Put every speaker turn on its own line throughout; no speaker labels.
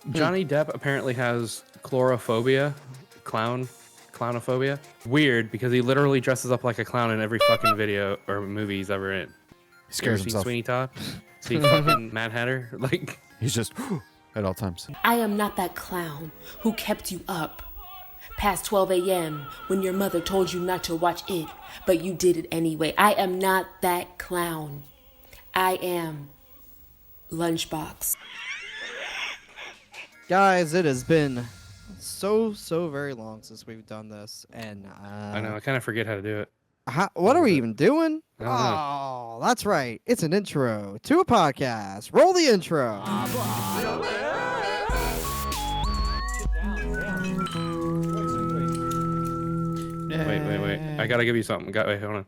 Johnny Depp apparently has chlorophobia, clownophobia. Weird, because he literally dresses up like a clown in every fucking video or movie he's ever in.
He scares
seen
himself.
Sweeney Todd? See fucking Mad Hatter? Like,
He's just at all times.
I am not that clown who kept you up past 12 a.m. when your mother told you not to watch it, but you did it anyway. I am not that clown. I am Lunchbox.
Guys, it has been so very long since we've done this, and
I know, I kind of forget how to do it.
what are we even doing?
I don't know.
Oh, that's right. It's an intro to a podcast. Roll the intro.
Wait. I gotta give you something. Wait, hold on.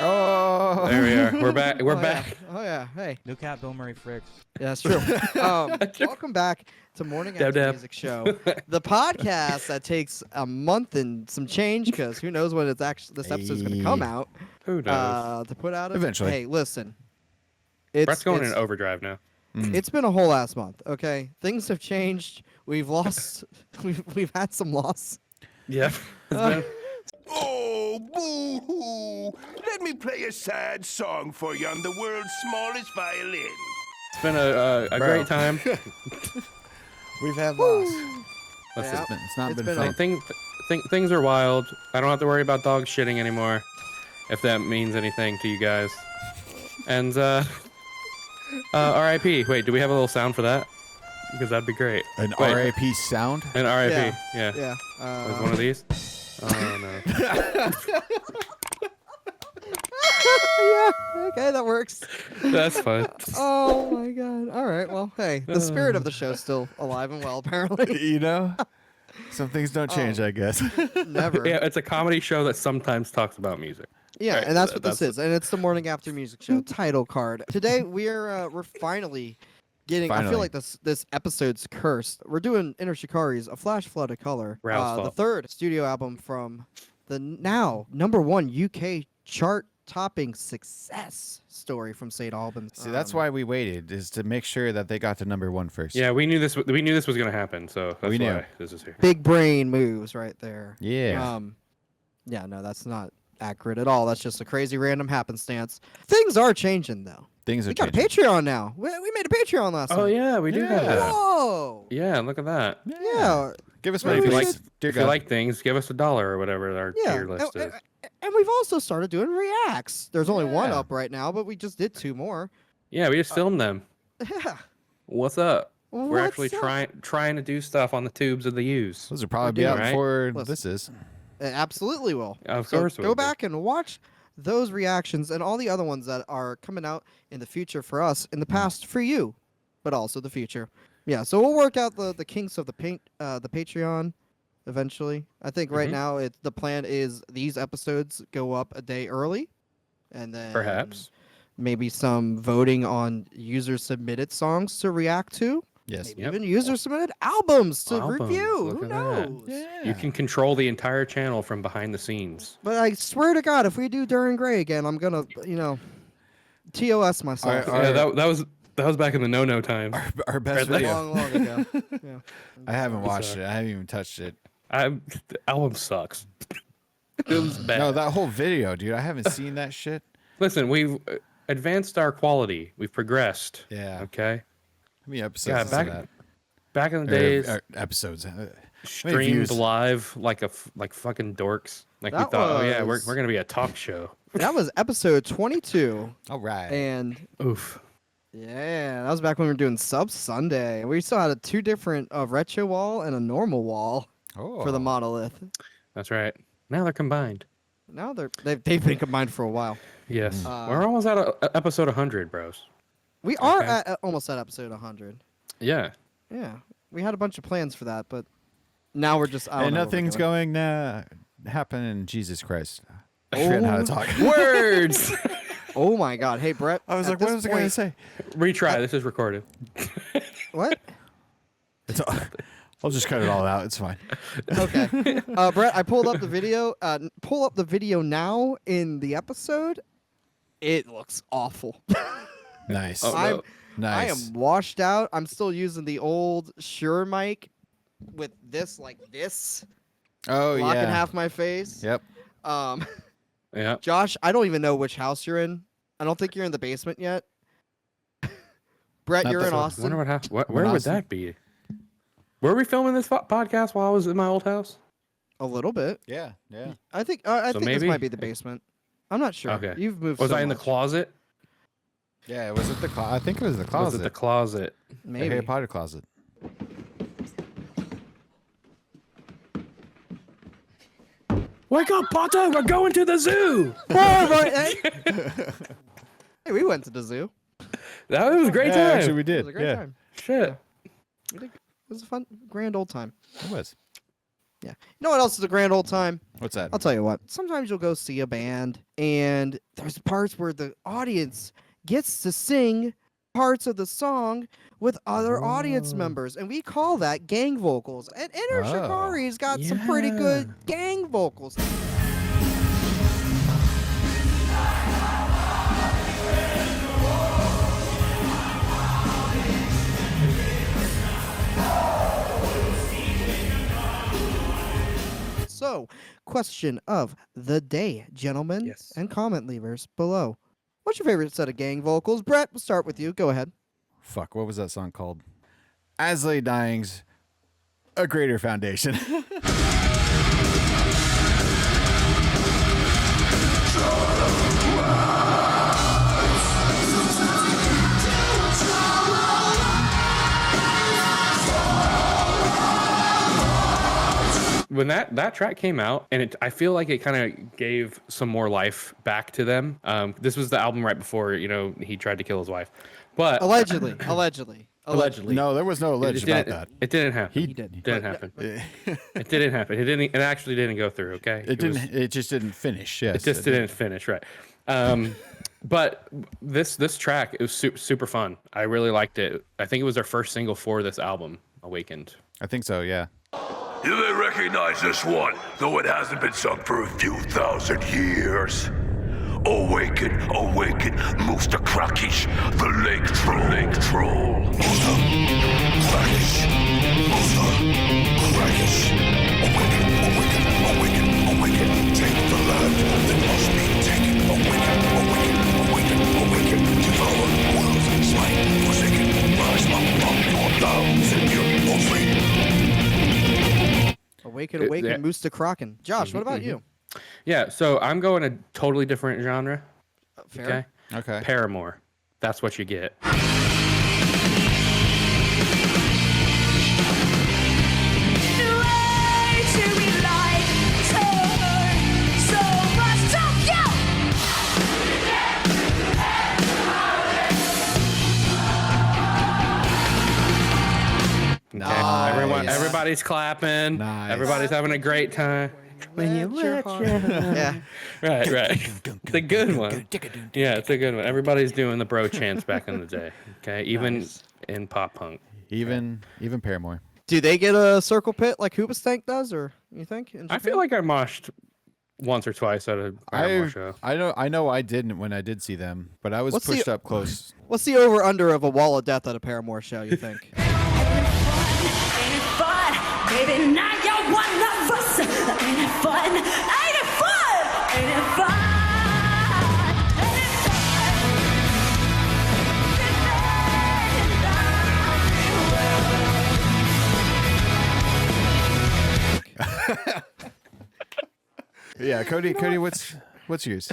Oh,
There we are. We're back. We're back.
Yeah. Oh yeah. Hey,
New cat Bill Murray Fricks.
yeah, that's true. Welcome back to Morning After
Dab.
Music Show, the podcast that takes a month and some change because who knows when it's actually this episode's going to come out.
Who knows?
To put out
Eventually.
Hey, listen.
Brett's going in overdrive now.
It's been a whole ass month. Okay, things have changed. We've lost. we've had some loss.
Yeah.
Oh, boo-hoo! Let me play a sad song for you on the world's smallest violin.
It's been a great time.
We've had loss.
Yeah.
It's not
It's
been
been
fun.
Things are wild. I don't have to worry about dogs shitting anymore, if that means anything to you guys. And R.I.P. Wait, do we have a little sound for that? Because that'd be great.
An
Wait.
R.I.P. sound?
An R.I.P. Yeah.
Yeah.
Like one of these. Oh no.
Yeah. Okay, that works.
That's fine.
Oh my god. All right. Well, hey, the spirit of the show's still alive and well. Apparently.
You know? Some things don't change, I guess.
Never.
Yeah, it's a comedy show that sometimes talks about music.
Yeah,
Right,
and that's
so
what this
that's-
is, and it's the Morning After Music Show title card. Today we're finally getting. I
Finally.
feel like this episode's cursed. We're doing Inner Shikari's A Flash Flood of Color,
Ralph's
the
fault.
third studio album from the now #1 UK chart-topping success story from St. Albans.
See, that's why we waited, is to make sure that they got to #1 first.
Yeah, we knew this. We knew this was gonna happen, so that's
We knew.
why this is here.
Big brain moves right there.
Yeah.
Yeah, no, that's not accurate at all. That's just a crazy random happenstance. Things are changing though.
Things are
We got a
changing.
Patreon now. We made a Patreon last
Oh
time.
yeah, we do have
Yeah.
that.
Whoa.
Yeah, look at that.
Yeah.
Give us
Maybe
money,
we
please.
should-
Dear
If you
God.
like things, give us $1 or whatever our
Yeah.
tier list is.
And we've also started doing reacts. There's only one
Yeah.
up right now, but we just did 2 more.
Yeah, we just filmed them.
Yeah.
What's up? We're
What's
actually
up?
trying to do stuff on the tubes of the U's.
Those will probably
We're
be out
doing-
before
Listen.
this is.
It absolutely will.
Of
So
course,
go
we'll do.
back and watch those reactions and all the other ones that are coming out in the future for us, in the past for you, but also the future. Yeah, so we'll work out the kinks of the Patreon eventually. I think right
Mhm.
now the plan is these episodes go up a day early, and then
Perhaps.
maybe some voting on user submitted songs to react to.
Yes.
Maybe
Yep.
even user submitted albums to
Albums,
review.
look
Who
at that.
knows?
You can control the entire channel from behind the scenes.
But I swear to God, if we do Duran Gray again, I'm gonna, TOS myself.
Our-
Yeah, that was back in the no times.
Our best
Right,
video.
long ago. Yeah.
I haven't watched
Sorry.
it. I haven't even touched it.
The album sucks. It was bad.
No, that whole video, dude. I haven't seen that shit.
Listen, we've advanced our quality. We've progressed.
Yeah.
Okay.
How many episodes
Yeah,
is
back
that?
back in the days,
Episodes.
streamed
views?
live like fucking dorks. Like we
That
thought, oh yeah,
was-
we're gonna be a talk show.
That was episode 22,
All right.
and
Oof.
yeah, that was back when we were doing Sub Sunday. We still had 2 different retro wall and a normal wall for the Monolith.
That's right. Now they're combined.
Now they've been combined for a while.
Yes.
Uh,
We're almost at episode 100, bros.
We are
Okay.
at almost at episode 100.
Yeah.
Yeah, we had a bunch of plans for that, but now we're just. I don't
And
know what we're
nothing's
doing.
going to happen in Jesus Christ. I forgot how to talk.
Words.
Oh my God! Hey Brett.
I was
at
like, what
this
was I going to
point-
say?
Retry. This is recorded.
What?
It's all, I'll just cut it all out. It's fine.
Okay. Brett, I pulled up the video. Pull up the video now in the episode. It looks awful.
Nice.
Oh,
I'm-
no.
I
Nice.
am washed out. I'm still using the old Shure mic with this like this,
Oh
blocking
yeah.
half my face.
Yep.
Yeah.
Josh, I don't even know which house you're in. I don't think you're in the basement yet. Brett,
Not
you're
the-
in
so-
Austin.
Wonder what happened. Where
in
would
Austin.
that be? Were we filming this podcast while I was in my old house?
A little bit.
Yeah. Yeah.
I think this
maybe?
might be the basement. I'm not sure.
Okay.
You've moved.
Was
so
I in the
much.
closet?
Yeah. Was it the closet? I think it was the closet.
Was it the closet?
The
Maybe.
Harry Potter closet.
Wake up, Potter! We're going to the zoo.
Hey, we went to the zoo.
That was a great
Yeah,
time.
actually, we
It
did.
was a great
Yeah.
time.
Shit.
It was a fun, grand old time.
It was.
Yeah. You know what else is a grand old time?
What's that?
I'll tell you what. Sometimes you'll go see a band, and there's parts where the audience gets to sing parts of the song with other audience members, and we call that gang vocals. And Inner
Oh.
Shikari's got some pretty
Yeah.
good gang vocals. So, question of the day, gentlemen
Yes.
and comment leavers below. What's your favorite set of gang vocals? Brett, we'll start with you. Go ahead.
Fuck. What was that song called? Asley Dying's A Greater Foundation.
When that track came out, and I feel like it kind of gave some more life back to them. This was the album right before he tried to kill his wife, but
Allegedly.
allegedly,
No, there was no
it
alleged about
didn't.
that.
It didn't happen.
He
Didn't
But-
happen.
It
It didn't happen. It didn't. It actually didn't go through. Okay.
didn't. It just didn't finish. Yes.
It just didn't finish, right? But this track, it was super fun. I really liked it. I think it was their first single for this album, Awakened.
I think so. Yeah.
You may recognize this one, though it hasn't been sung for a few thousand years. Awaken, awaken, Mooster Krakish, the lake troll. Mooster Krakish, Mooster Krakish. Awaken, awaken, awaken, awaken. Take the land that must be taken. Awaken, awaken, awaken, awaken. Devour worlds, slain, forsaken. Rise up from your bounds and you're free.
Awaken, awaken,
yeah.
Moose to Kraken. Josh, what about you?
Yeah. So I'm going a totally different genre.
Fair.
Okay.
Okay.
Paramore. That's what you get.
Nice.
Everybody's clapping.
Nice.
Everybody's having a great time. When you
Let your heart- Yeah.
Right. It's a good one. Yeah, it's a good one. Everybody's doing the bro chants back in the day. Okay, even in pop punk.
Even Paramore.
Do they get a circle pit like Hoobastank does, or you think? In
I feel
Japan?
like I moshed once or twice at a Paramore show.
I know I didn't when I did see them, but I was
What's the-
pushed up close.
What's the over under of a wall of death at a Paramore show? You think?
Baby, now you're one of us. Ain't it fun? Ain't it fun? Ain't it fun? Ain't it
Yeah, Cody, what's yours?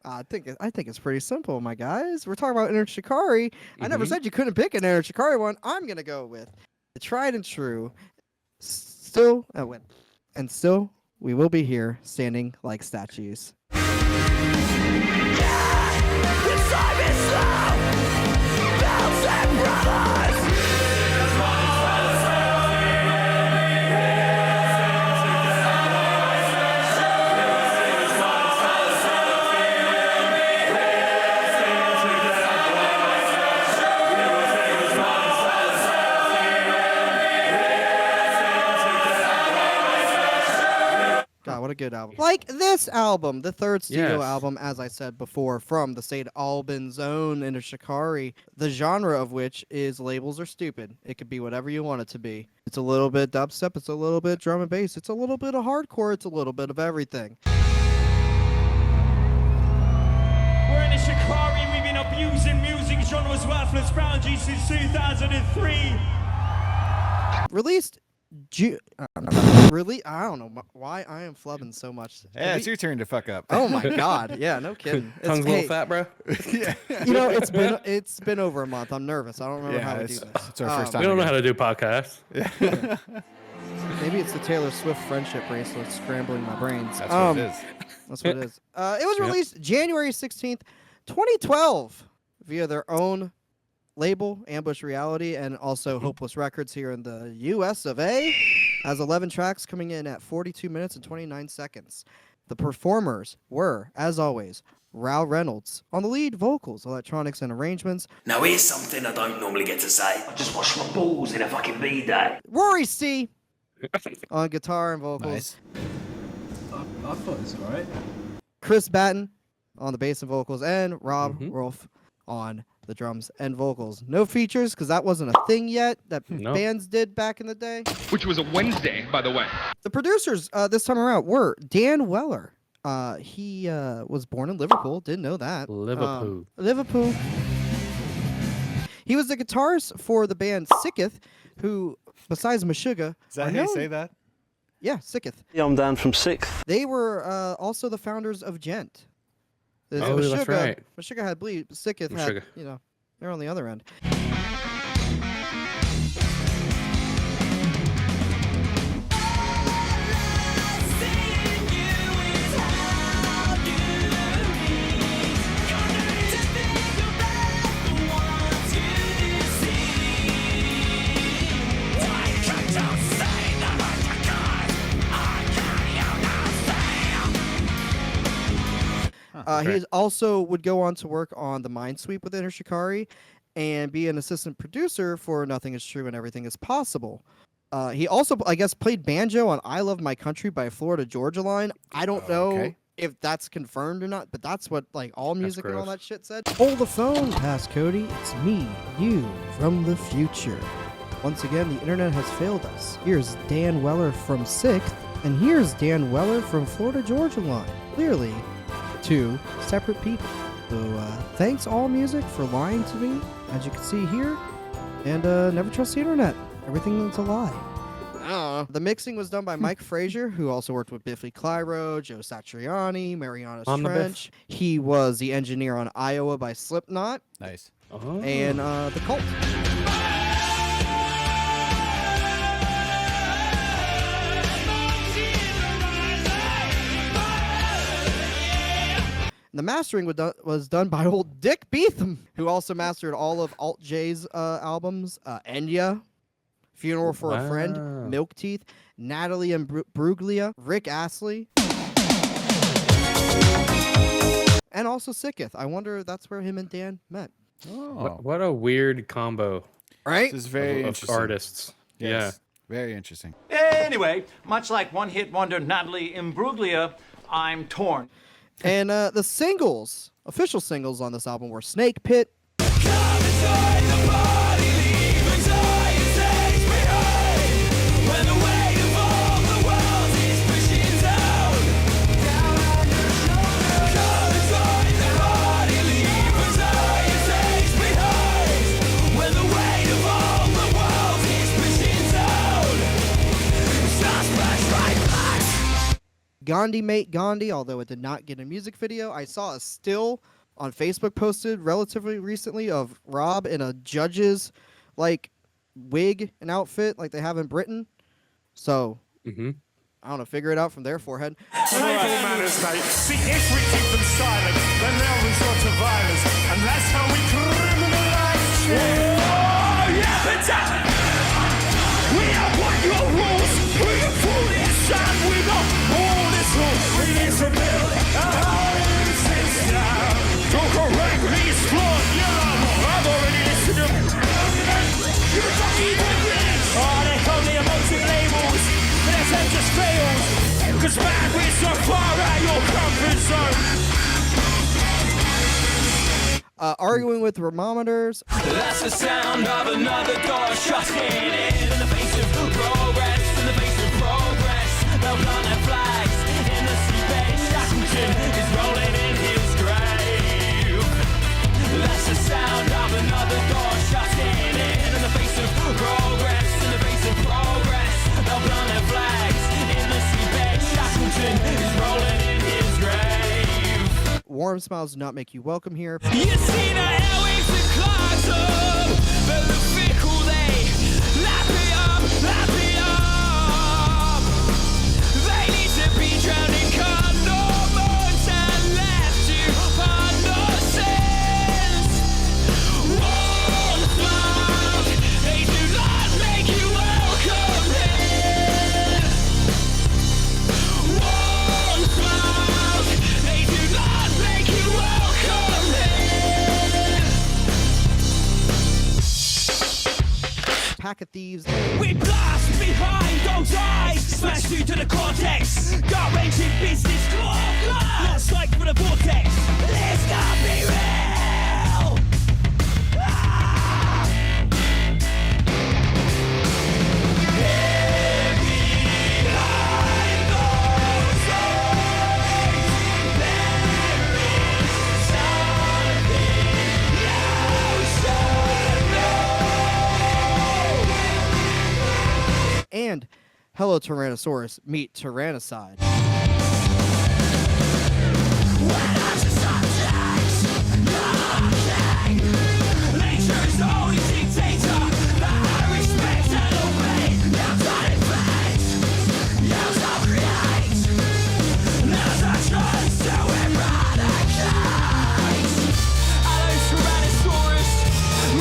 I think it's pretty simple, my guys. We're talking about Inner Shikari. I never said you couldn't pick an Inner Shikari one. I'm gonna go with the tried and true. Still, and still, we will be here standing like statues. God, what a of good albums. Like this album, the third studio
Yes.
album, as I said before, from the St. Albans own into Shikari, the genre of which is labels are stupid. It could be whatever you want it to be. It's a little bit dubstep, it's a little bit drum and bass, it's a little bit of hardcore, it's a little bit of everything.
We're in the Shikari, we've been abusing music genres worthless boundaries since 2003.
Released I don't know why I am flubbing so much.
Yeah, it's your turn to fuck up.
Oh my god, yeah, no kidding.
Tongue's a little fat, bro.
You know, it's been over a month. I'm nervous. I don't remember how to do this.
It's our first time.
We don't know how to do podcasts.
Maybe it's the Taylor Swift friendship bracelet scrambling my brains.
That's what it is.
That's what it is. It was released January 16th, 2012 via their own label, Ambush Reality, and also Hopeless Records here in the US of A. Has 11 tracks coming in at 42 minutes and 29 seconds. The performers were, as always, Rao Reynolds on the lead vocals, electronics, and arrangements.
Now here's something I don't normally get to say. I just wash my balls in a fucking bidet.
Rory C. on guitar and vocals.
Nice.
I thought it was alright.
Chris Batten on the bass and vocals, and Rob Rolfe on the drums and vocals. No features, because that wasn't a thing yet that bands did back in the day.
Which was a Wednesday, by the way.
The producers this time around were Dan Weller. He was born in Liverpool. Didn't know that. Liverpool. He was the guitarist for the band Sicketh, who, besides Meshuggah...
Is that how you say that?
Yeah, Sicketh.
Yeah, I'm down from 6th.
They were also the founders of Gent.
Oh, that's right.
Meshuggah had Bleed, but Sicketh had, they're on the other end. He also would go on to work on the Minesweep with Inner Shikari and be an assistant producer for Nothing Is True and Everything Is Possible. He also, I guess, played banjo on I Love My Country by Florida Georgia Line. I don't know if that's confirmed or not, but that's what like all music and all that shit said. Hold the phone, Pass Cody. It's me, you, from the future. Once again, the internet has failed us. Here's Dan Weller from 6th, and here's Dan Weller from Florida Georgia Line. Clearly, two separate people. So thanks All Music for lying to me, as you can see here, and never trust the internet. Everything is a lie. The mixing was done by Mike Frazier, who also worked with Biffy Clyro, Joe Satriani, Mariana Trench. He was the engineer on Iowa by Slipknot.
Nice.
And The Cult. The mastering was done by old Dick Beetham, who also mastered all of Alt J's albums, Enya, Funeral for a Friend, Milk Teeth, Natalie and Bruglia, Rick Astley, and also Sicketh. I wonder if that's where him and Dan met.
Oh. What a weird combo.
Right?
This is very
of
interesting.
Artists.
Yes. Very interesting.
Anyway, much like one-hit wonder Natalie Imbruglia, I'm torn.
And the singles, official singles on this album were Snake Pit, Gandhi Mate Gandhi, although it did not get a music video. I saw a still on Facebook posted relatively recently of Rob in a judge's like wig and outfit like they have in Britain. So I don't know, figure it out from their forehead.
Naval manners, mate. See, if we keep them silent, then they'll resort to violence, and that's how we criminalize change. Oh, yeah, but we have what your rules. We have full inside. We got all this rules. We need to build a whole system to correct these flaws. I've already listened to them. You're fucking with oh, they call the emotion labels. Their attempt just fails. Cause bad we so
Arguing with thermometers.
That's the sound of another door shutting in the face of progress, in the face of progress. They'll plant their flags in the seabed. Shackleton is rolling in his grave. That's the sound of another door shutting in the face of progress, in the face of progress. They'll plant their flags in the seabed. Shackleton is rolling in his grave.
Warm smiles do not make you welcome here.
You see the airwaves that clogs up, but the fickle they lap it up, lap it up. They need to be drowned in carnivores and left to find no sense. One smoke, they do not make you welcome here. One smoke, they do not make you welcome here.
Pack of thieves.
We blast behind those eyes, smash through to the cortex. Gut-wrenching business, not strike for the vortex. Let's not be real. Ah! Here behind those eyes, there is something you should know.
And hello, Tyrannosaurus. Meet Tyrannicide.
Nature's always dictator, the high respect and obey. Now done it fate, now shall create. Now's our chance to eradicate. Hello, Tyrannosaurus,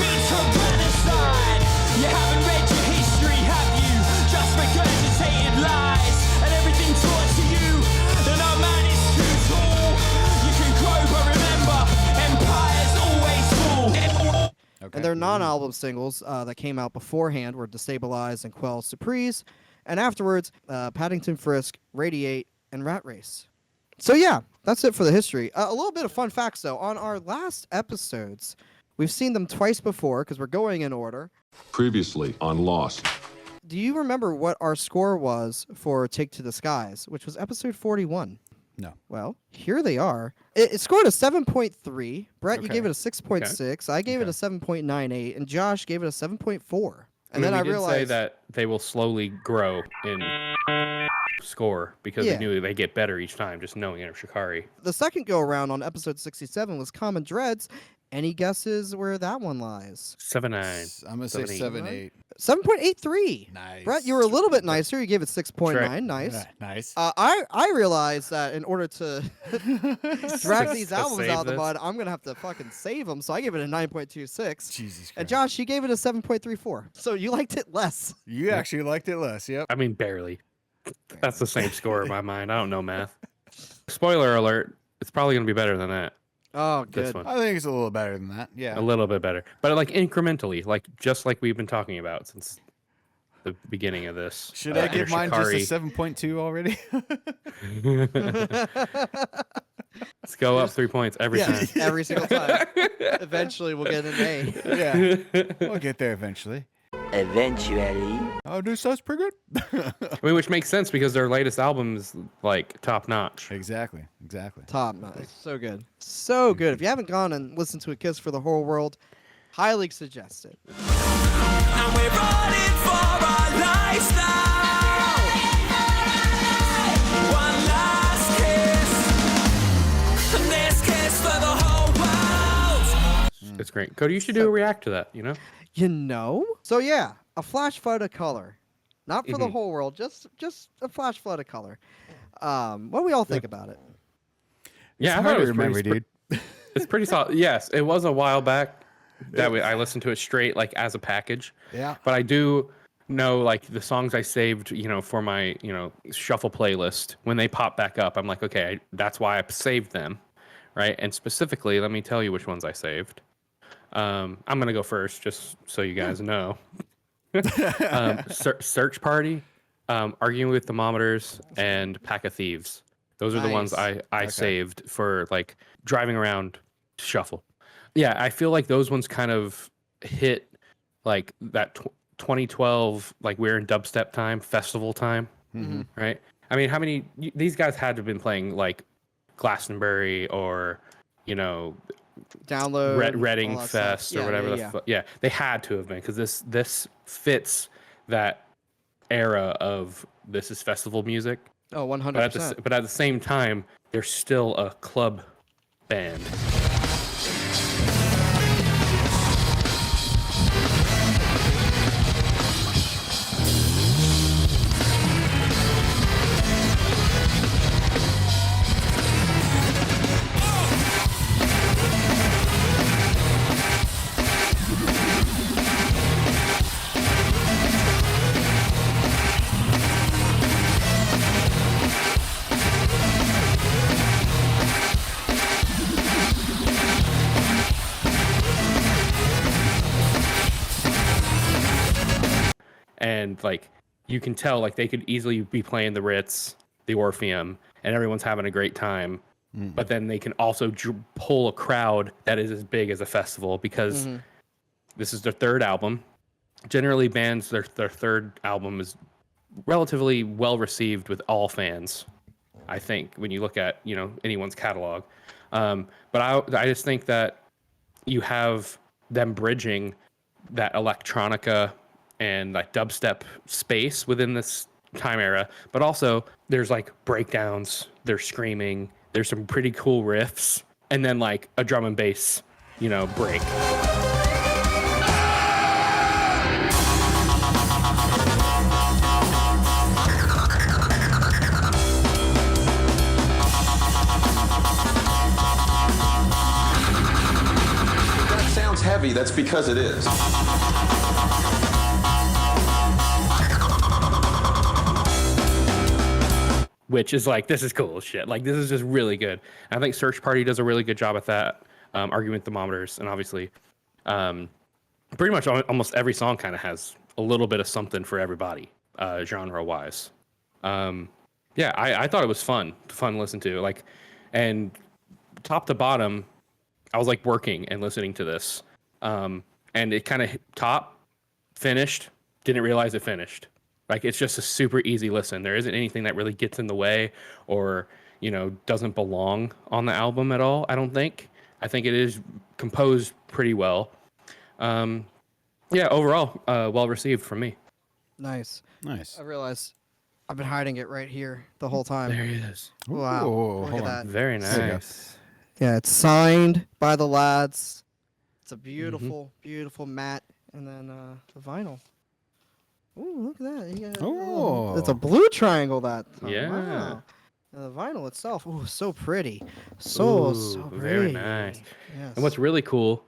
meet Tyrannicide. You haven't read your history, have you? Just regurgitated lies and everything taught to you. That no man is too tall. You can grow, but remember, empires always fall.
And their non-album singles that came out beforehand were Destabilize and Quell Surprise. And afterwards, Paddington Frisk, Radiate, and Rat Race. So yeah, that's it for the history. A little bit of fun facts, though. On our last episodes, we've seen them twice before because we're going in order.
Previously on Lost.
Do you remember what our score was for Take to the Skies, which was episode 41?
No.
Well, here they are. It scored a 7.3. Brett, you
Okay.
gave it a 6.6. I gave it a 7.98, and Josh gave it a 7.4. And then
we
I
did
realized
say that they will slowly grow in score because
Yeah.
they knew they get better each time, just knowing it of Shikari.
the second go around on episode 67 was Common Dreads. Any guesses where that one lies?
7-9.
I'm gonna say
7-8.
7-8.
7.83.
Nice.
Brett, you were a little bit nicer. You gave it 6.9. Nice.
Yeah, nice.
I realized that in order to drag these
To
albums
save
out of the
this?
mud, I'm gonna have to fucking save them. So I gave it a 9.26.
Jesus Christ.
And Josh, you gave it a 7.34. So you liked it less.
You actually liked it less. Yep.
I mean, barely. That's the same score in my mind. I don't know math. Spoiler alert, it's probably going to be better than that.
Oh,
This
good.
one.
I think it's a little better than that. Yeah.
A little bit better. But like incrementally, like just like we've been talking about since the beginning of this.
Should I give mine
Shikari.
just a 7.2 already?
Let's go up 3 points every time.
Every single time. Eventually, we'll get an A.
Yeah. We'll get there eventually.
Eventually.
Oh, dude, so that's pretty good.
I mean, which makes sense because their latest album is like top notch.
Exactly. Exactly.
Top notch. So good. So good. If you haven't gone and listened to A Kiss for the Whole World, highly suggest it.
And we're running for our lives now. One last kiss. And this kiss for the whole world.
It's great. Cody, you should do a react to that, you know?
You know? So yeah, a flash flood of color. Not for the
Mhm.
whole world, just a flash flood of color. What do we all think about it?
Yeah,
It's
I
hard
thought
to
it was
remember,
pretty,
dude.
It's pretty solid. Yes, it was a while back that I listened to it straight, like as a package.
Yeah.
But I do know, like the songs I saved, you know, for my, you know, shuffle playlist. When they pop back up, I'm like, okay, that's why I saved them, right? And specifically, let me tell you which ones I saved. I'm gonna go first, just so you guys know. Search Party, Arguing with Thermometers, and Pack of Thieves. Those are the ones
Nice.
I saved for like driving around shuffle. Yeah, I feel like those ones kind of hit like that 2012, like we're in dubstep time, festival time, right? I mean, how many these guys had to have been playing like Glastonbury or, you know,
Download
Reading
all that stuff.
Fest or whatever yeah, they had to have been because this fits that era of this is festival music.
Oh, 100%.
But at the same time, they're still a club band. And like you can tell, like they could easily be playing the Ritz, the Orpheum, and everyone's having a great time. But then they can also pull a crowd that is as big as a festival because this is their third album. Generally, bands their third album is relatively well received with all fans. I think when you look at anyone's catalog, but I just think that you have them bridging that electronica and like dubstep space within this time era, but also there's like breakdowns, there's screaming, there's some pretty cool riffs, and then like a drum and bass, break.
That sounds heavy. That's because it is.
Which is like, this is cool as shit. Like, this is just really good. And I think Search Party does a really good job at that. Argument Thermometers, and obviously, pretty much almost every song kind of has a little bit of something for everybody, genre-wise. Yeah, I thought it was fun to listen to. Like, and top to bottom, I was like working and listening to this, and it kind of finished, didn't realize it finished. Like, it's just a super easy listen. There isn't anything that really gets in the way or, doesn't belong on the album at all, I don't think. I think it is composed pretty well. Yeah, overall, well received from me.
Nice.
Nice.
I realized I've been hiding it right here the whole time.
There he is.
Wow.
Ooh,
Look
hold
at
on.
that.
Very
There you go.
nice.
Yeah, it's signed by the lads. It's a beautiful, beautiful matte. And then the vinyl. Ooh, look at that. You got,
Oh.
it's a blue triangle that time.
Yeah.
Wow. And the vinyl itself, ooh, so pretty. So pretty.
Very nice.
Yes.
And what's really cool,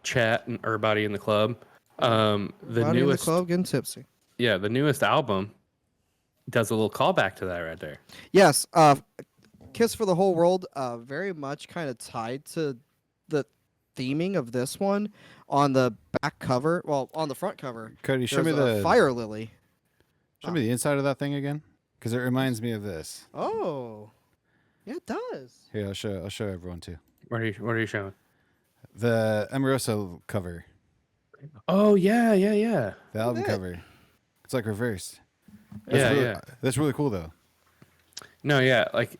chat and everybody in the club, the
Everybody in the
newest,
club getting tipsy.
yeah, the newest album does a little callback to that right there.
Yes, Kiss for the Whole World, very much kind of tied to the theming of this one on the back cover. Well, on the front cover.
Cody, show
there's
me
a
the
fire lily.
Show me the inside of that thing again, because it reminds me of this.
Oh, yeah, it does.
Here, I'll show everyone too.
What are you showing?
The Amoroso cover,
Oh yeah, yeah, yeah.
the album
that.
cover. It's like reversed.
Yeah,
really,
yeah.
That's really cool though.
No, yeah, like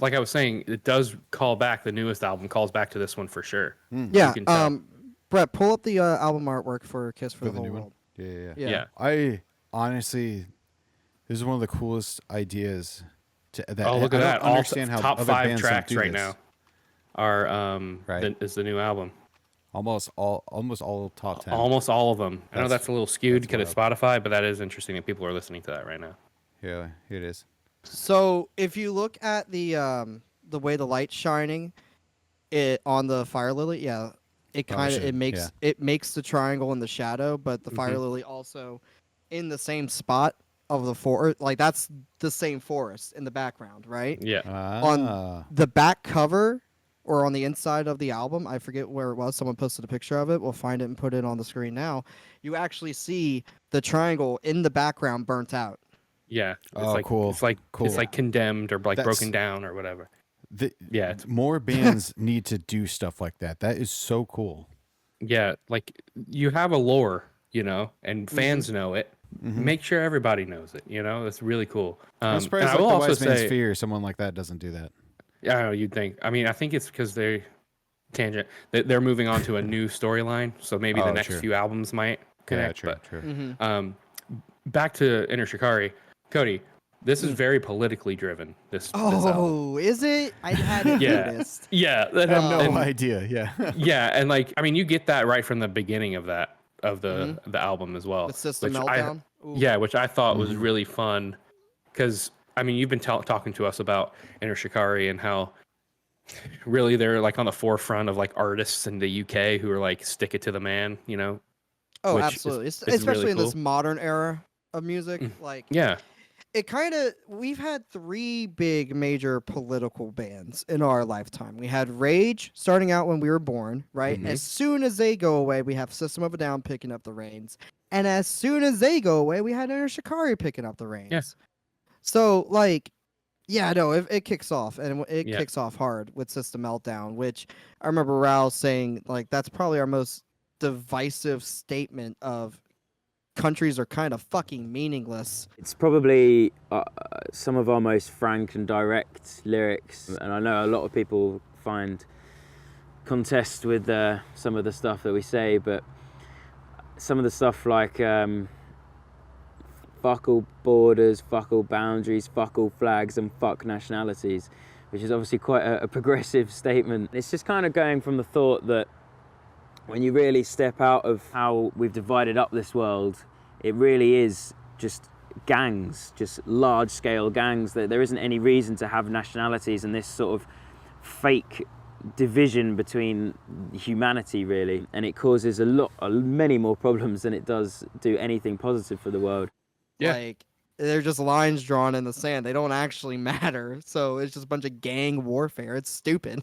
I was saying, it does call back. The newest album calls back to this one for sure.
Yeah.
You can tell.
Brett, pull up the album artwork for Kiss for the
the
Whole
new one?
World.
Yeah.
Yeah.
I honestly, this is one of the coolest ideas. That
Oh, look
I
at
don't
that! All
understand how
top
other
5
bands don't
tracks
do
right
this.
now are
Right.
is the new album.
Almost all top 10.
Almost all of them. I know that's a little skewed because it's
wild.
Spotify, but that is interesting that people are listening to that right now.
Here it is.
So if you look at the way the light's shining, it on the fire lily, yeah, it kind of
shit,
it makes the triangle in the shadow, but the fire lily also in the same spot of the forest. Like that's the same forest in the background, right?
Yeah.
On the back cover or on the inside of the album, I forget where it was. Someone posted a picture of it. We'll find it and put it on the screen now. You actually see the triangle in the background burnt out.
Yeah. It's
Oh,
like,
cool.
It's like
Cool.
it's like condemned or like
That's-
broken down or whatever.
More bands need to do stuff like that. That is so cool.
Yeah, like you have a lore, and fans know it. Make sure everybody knows it. That's really cool.
I'm surprised
and I will
the
also
Wise Man's
say,
Fear, someone like that doesn't do that.
Yeah, I know, you'd think. I mean, I think it's because they're moving on to a new storyline, so maybe the next few albums might connect.
Yeah, true.
Back to Inner Shikari, Cody. This is very politically driven. This album.
Is it? I hadn't noticed.
Yeah,
I have no idea. Yeah.
Yeah, and you get that right from the beginning of the album as well.
The System Meltdown.
Which I thought was really fun, because you've been talking to us about Inner Shikari and how really they're like on the forefront of like artists in the UK who are like stick it to the man,
Oh, absolutely. Especially
really
in
cool.
this modern era of music, we've had 3 big major political bands in our lifetime. We had Rage starting out when we were born, right? As soon as they go away, we have System of a Down picking up the reins. And as soon as they go away, we had Inner Shikari picking up the reins.
Yeah.
So, it kicks off, and it kicks off hard with System Meltdown, which I remember Raul saying, that's probably our most divisive statement of countries are kind of fucking meaningless.
It's probably some of our most frank and direct lyrics, and I know a lot of people find contest with some of the stuff that we say, but some of the stuff like fuck all borders, fuck all boundaries, fuck all flags, and fuck nationalities, which is obviously quite a progressive statement. It's just kind of going from the thought that when you really step out of how we've divided up this world, it really is just gangs, just large-scale gangs. That there isn't any reason to have nationalities and this sort of fake division between humanity, really. And it causes many more problems than it does do anything positive for the world.
Yeah.
They're just lines drawn in the sand. They don't actually matter. So it's just a bunch of gang warfare. It's stupid.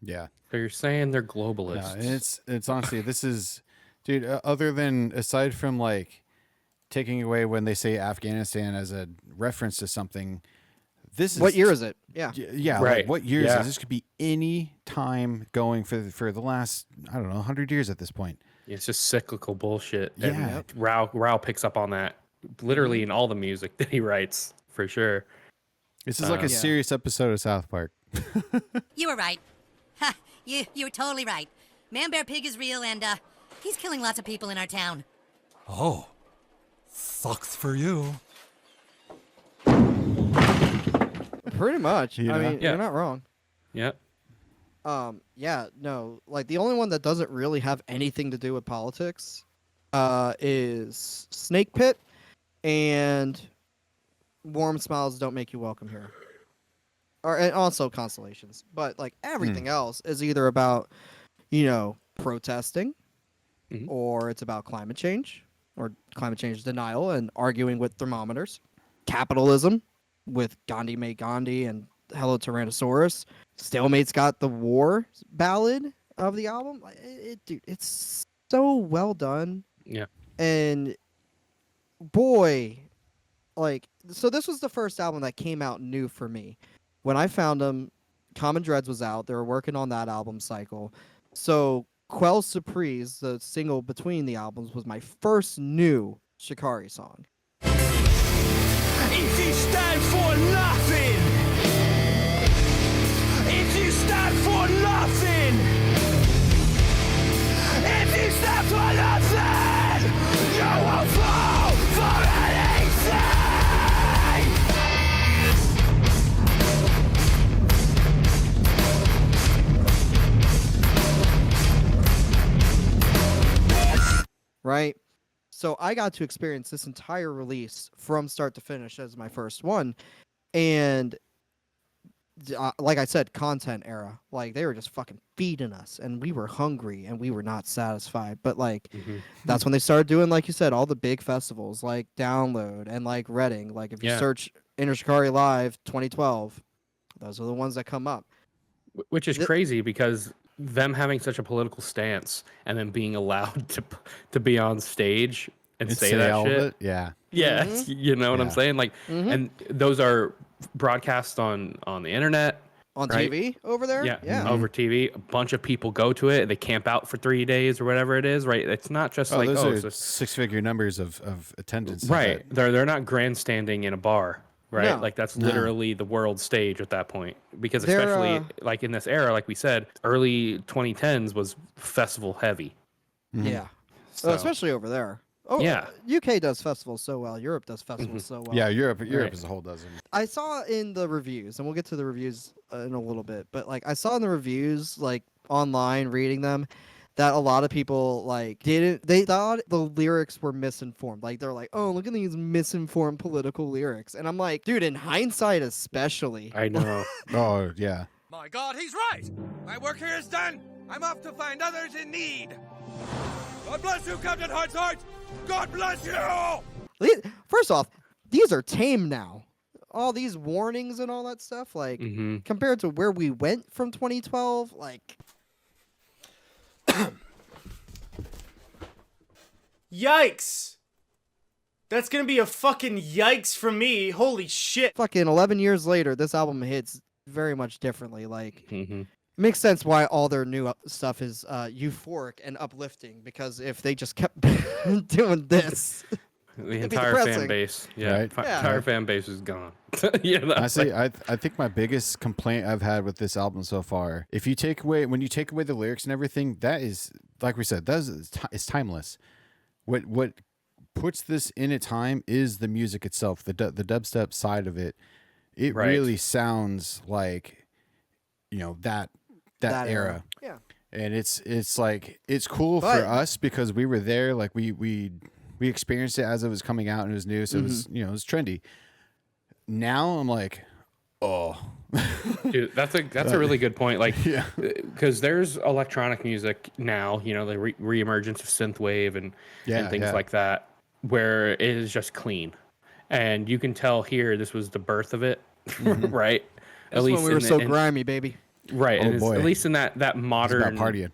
Yeah.
So you're saying they're globalists?
Yeah, and it's honestly, this is, dude. Aside from taking away when they say Afghanistan as a reference to something, this is
what year is it? Yeah.
Yeah.
Right.
What year is this? This could be any time going for the last 100 years at this point.
It's just cyclical bullshit.
Yeah.
And Raul picks up on that literally in all the music that he writes, for sure.
This is like a serious episode of South Park.
You were right. Ha! You were totally right. Man Bear Pig is real, and he's killing lots of people in our town.
Oh, sucks for you.
Pretty much. You're not wrong.
Yeah.
The only one that doesn't really have anything to do with politics is Snake Pit and Warm Smiles Don't Make You Welcome Here. And also Constellations. But everything else is either about, protesting, or it's about climate change, or climate change denial and arguing with thermometers, capitalism with Gandhi Made Gandhi and Hello Tyrannosaurus. Stalemate's got the war ballad of the album. Dude, it's so well done.
Yeah.
And boy, so this was the first album that came out new for me. When I found them, Common Dreads was out. They were working on that album cycle. So Quelle Surprise, the single between the albums, was my first new Shikari song.
If you stand for nothing, if you stand for nothing, if you stand for nothing, you will fall for anything.
Right? So I got to experience this entire release from start to finish as my first one. And like I said, content era. They were just fucking feeding us, and we were hungry, and we were not satisfied. But that's when they started doing, like you said, all the big festivals like Download and Reading. If you search Inner Shikari Live 2012, those are the ones that come up.
Which is crazy, because them having such a political stance and then being allowed to be on stage and say that shit.
Yeah.
You know what I'm saying? And those are broadcast on the internet.
On
right?
TV over there?
Yeah,
Yeah.
over TV. A bunch of people go to it. They camp out for 3 days or whatever it is, right? It's not just like,
those
oh,
are
it's just,
six-figure numbers of attendance.
right. They're not grandstanding in a bar, right?
No.
Like that's
No.
literally the world stage at that point. Because
They're,
especially like in this era, like we said, early 2010s was festival heavy.
Yeah.
So,
Especially over there. Oh,
Yeah.
UK does festivals so well. Europe does festivals so well.
Yeah, Europe
Right.
as a whole doesn't.
I saw in the reviews, and we'll get to the reviews in a little bit, but like I saw in the reviews, like online reading them, that a lot of people like they thought the lyrics were misinformed. Like they're like, oh, look at these misinformed political lyrics. And I'm like, dude, in hindsight especially.
I know.
Oh, yeah.
My God, he's right! My work here is done! I'm off to find others in need! God bless you, Captain Hartsheart! God bless you!
First off, these are tame now. All these warnings and all that stuff, like compared to where we went from 2012, like
Yikes! That's gonna be a fucking yikes from me. Holy shit.
fucking 11 years later, this album hits very much differently. Like, makes sense why all their new stuff is euphoric and uplifting, because if they just kept doing this,
The
it'd be
entire fan
depressing.
base, yeah,
Right.
entire fan base is gone. Yeah, that's
Honestly,
like-
I think my biggest complaint I've had with this album so far, when you take away the lyrics and everything, that is, like we said, it's timeless. What puts this in a time is the music itself, the dubstep side of it. It
Right.
really sounds like, that era.
Yeah.
And it's like, it's cool
But-
for us because we were there. Like we experienced it as it was coming out and it was new, so it was it was trendy. Now I'm like, oh,
Dude, that's a really good point. Like, because there's electronic music now, the reemergence of synthwave and things like that, where it is just clean, and you can tell here this was the birth of it, right?
That's when we were so grimy, baby.
Right,
Oh,
and
boy.
at least in that
it's about
modern
partying.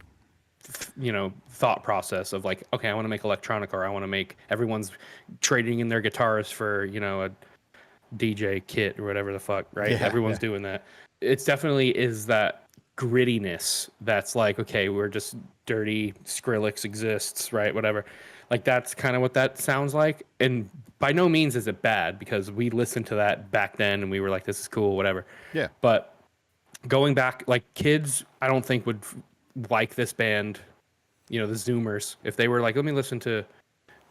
thought process of like, okay, I want to make electronic, or I want to make, everyone's trading in their guitars for a DJ kit or whatever the fuck, right?
Yeah,
Everyone's doing that. It's definitely is that grittiness that's like, okay, we're just dirty, Skrillex exists, right? Whatever. Like that's kind of what that sounds like. And by no means is it bad, because we listened to that back then and we were like, this is cool, whatever.
Yeah.
But going back, like kids, I don't think would like this band, the Zoomers. If they were like, let me listen to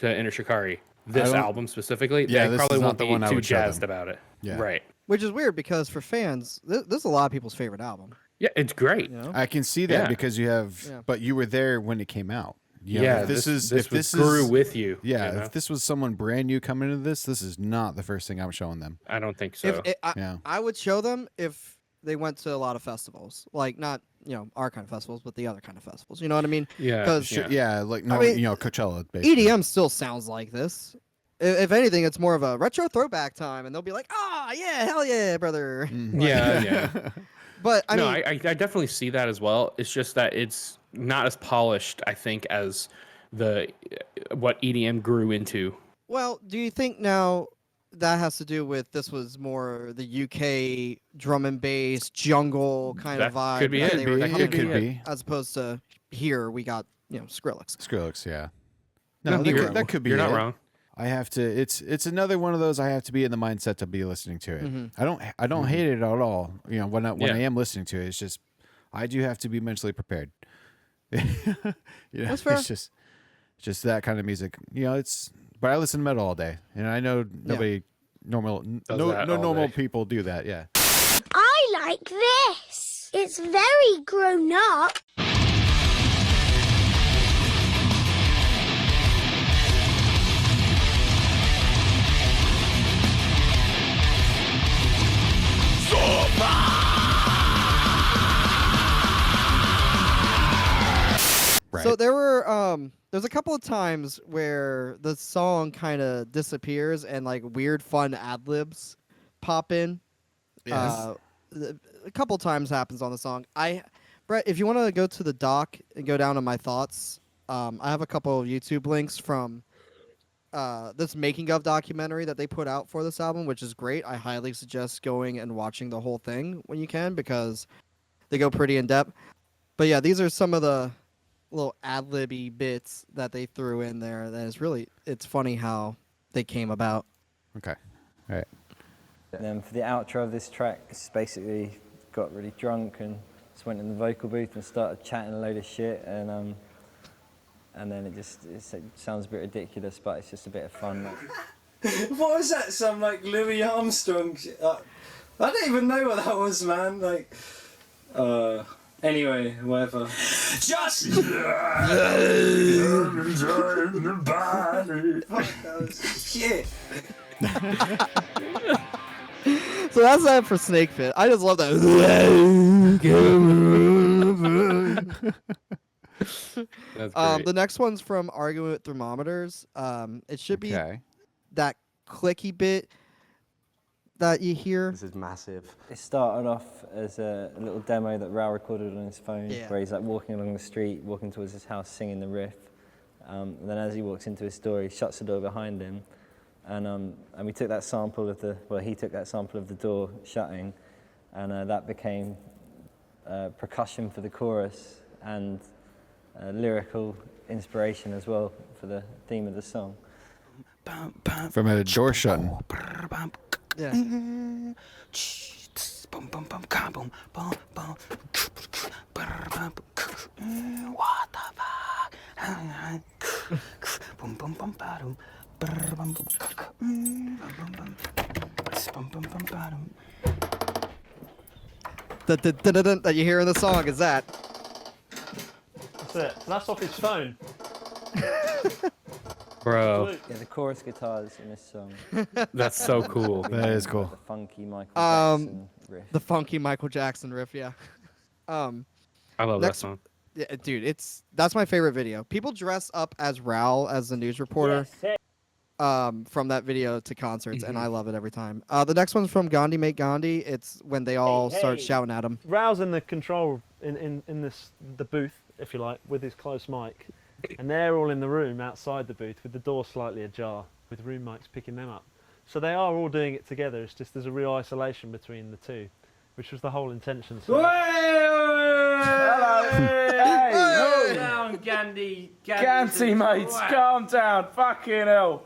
Inner Shikari, this album specifically,
Yeah,
they
this
probably
is not
won't
the
be
one I
too
would show
jazzed
them.
about it.
Yeah.
Right.
Which is weird because for fans, this is a lot of people's favorite album.
Yeah, it's great.
I can see that
Yeah.
because you have,
Yeah.
but you were there when it came out.
Yeah, this grew with you.
Yeah,
you know?
if this was someone brand new coming into this is not the first thing I'm showing them.
I don't think so.
I would show them if they went to a lot of festivals, like not our kind of festivals, but the other kind of festivals. You know what I mean?
Yeah,
Because
like no,
I mean,
Coachella. Basically.
EDM still sounds like this. If anything, it's more of a retro throwback time, and they'll be like, "Ah, yeah, hell yeah, brother."
Yeah.
But I
no,
mean,
I definitely see that as well. It's just that it's not as polished, I think, as what EDM grew into.
well, do you think now that has to do with this was more the UK drum and bass jungle kind of
That
vibe?
could be
that
it.
they were
That
coming
could
with,
be.
as opposed to here we got Skrillex.
Skrillex, yeah.
No,
that could be.
You're not
it.
wrong.
I have to. It's another one of those. I have to be in the mindset to be listening to it.
Mhm.
I don't hate it at all. When I
Yeah.
am listening to it, it's just I do have to be mentally prepared.
That's fair.
It's just that kind of music. But I listen to metal all day, and I know nobody normal
Does
no
that all
normal
day.
people do that. Yeah.
I like this. It's very grown up.
So there's a couple of times where the song kind of disappears and like weird fun ad libs pop in.
Yes.
A couple times happens on the song. Brett, if you want to go to the doc and go down to my thoughts, I have a couple of YouTube links from this making of documentary that they put out for this album, which is great. I highly suggest going and watching the whole thing when you can because they go pretty in depth. But yeah, these are some of the little ad-libby bits that they threw in there. That is really, it's funny how they came about.
Okay, all right.
And then for the outro of this track, it's basically got really drunk and just went in the vocal booth and started chatting a load of shit, and then it sounds a bit ridiculous, but it's just a bit of fun.
What was that? Some like Louis Armstrong shit? I don't even know what that was, man. Like, anyway, whatever. Just shit.
So that's that for Snake Pit. I just love that.
That's great.
The next one's from Arguing with Thermometers. It should be that clicky bit that you hear.
This is massive. It started off as a little demo that Rao recorded on his phone, where he's like walking along the street, walking towards his house, singing the riff. And then as he walks into his store, he shuts the door behind him. And we took that sample of he took that sample of the door shutting, and that became percussion for the chorus and lyrical inspiration as well for the theme of the song.
From a door shutting.
Yeah. That you hear in the song is that.
That's it. That's off his phone.
Bro.
Yeah, the chorus guitars in this song.
That's so cool.
That is cool.
The funky Michael Jackson riff.
The funky Michael Jackson riff, yeah.
I love that song.
Yeah, dude, that's my favorite video. People dress up as Raoul as the news reporter. From that video to concerts, and I love it every time. The next one's from Gandhi Make Gandhi. It's when they all start shouting at him.
Raoul's in the control in the booth, if you like, with his close mic, and they're all in the room outside the booth with the door slightly ajar, with room mics picking them up. So they are all doing it together. It's just there's a real isolation between the two, which was the whole intention. So.
Hello. Hey. Calm down, Gandhi. Gandhi, mates. Calm down. Fucking hell.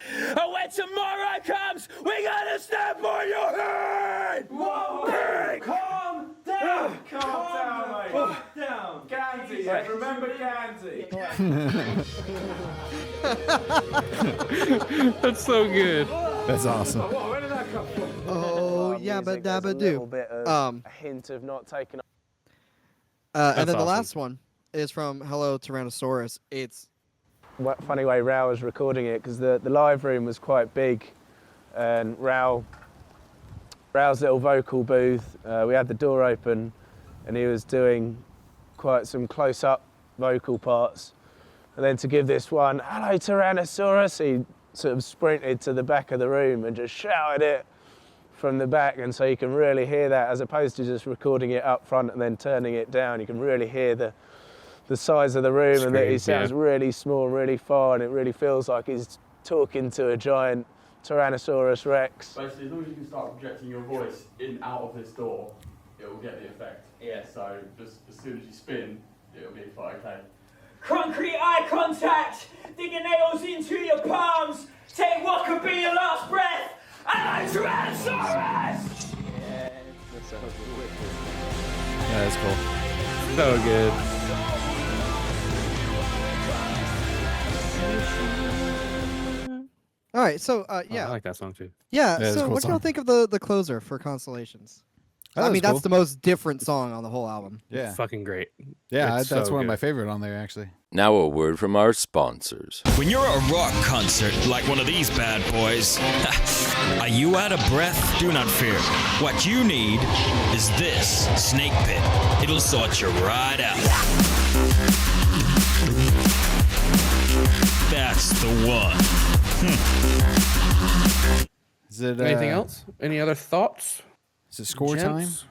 And when tomorrow comes, we're gonna step on your head!
Whoa!
Hey.
Calm down! Calm down, mate. Calm down. Gandhi, yeah. Remember Gandhi.
That's so good.
That's awesome.
Where did that come from?
Oh, yabba dabba do.
A hint of not taking.
And then the last one is from Hello Tyrannosaurus. It's
funny way Rao was recording it because the live room was quite big, and Rao's little vocal booth, we had the door open and he was doing quite some close-up vocal parts, and then to give this one, "Hello Tyrannosaurus," he sort of sprinted to the back of the room and just shouted it from the back, and so you can really hear that as opposed to just recording it up front and then turning it down. You can really hear the size of the room and that he sounds really small, really far, and it really feels like he's talking to a giant Tyrannosaurus Rex.
Basically, as long as you can start projecting your voice in out of this door, it will get the effect.
Yeah.
So just as soon as you spin, it'll be quite okay.
Concrete eye contact. Dig your nails into your palms. Take what could be your last breath. And Tyrannosaurus!
Yeah, that's so wicked.
Yeah, that's cool.
So good.
all right. So yeah,
I like that song too.
yeah.
it's a
So
cool
what do y'all
song.
think of the closer for Constellations?
That
I
was
mean,
cool.
that's the most different song on the whole album.
Yeah.
Fucking great.
Yeah,
It's
that's
so
one of my
good.
favorite on there, actually.
Now a word from our sponsors.
When you're at a rock concert like one of these bad boys, are you out of breath? Do not fear. What you need is this Snake Pit. It'll sort you right out. That's the one.
Is it
Anything else? Any other thoughts?
Is it score time?
Gents?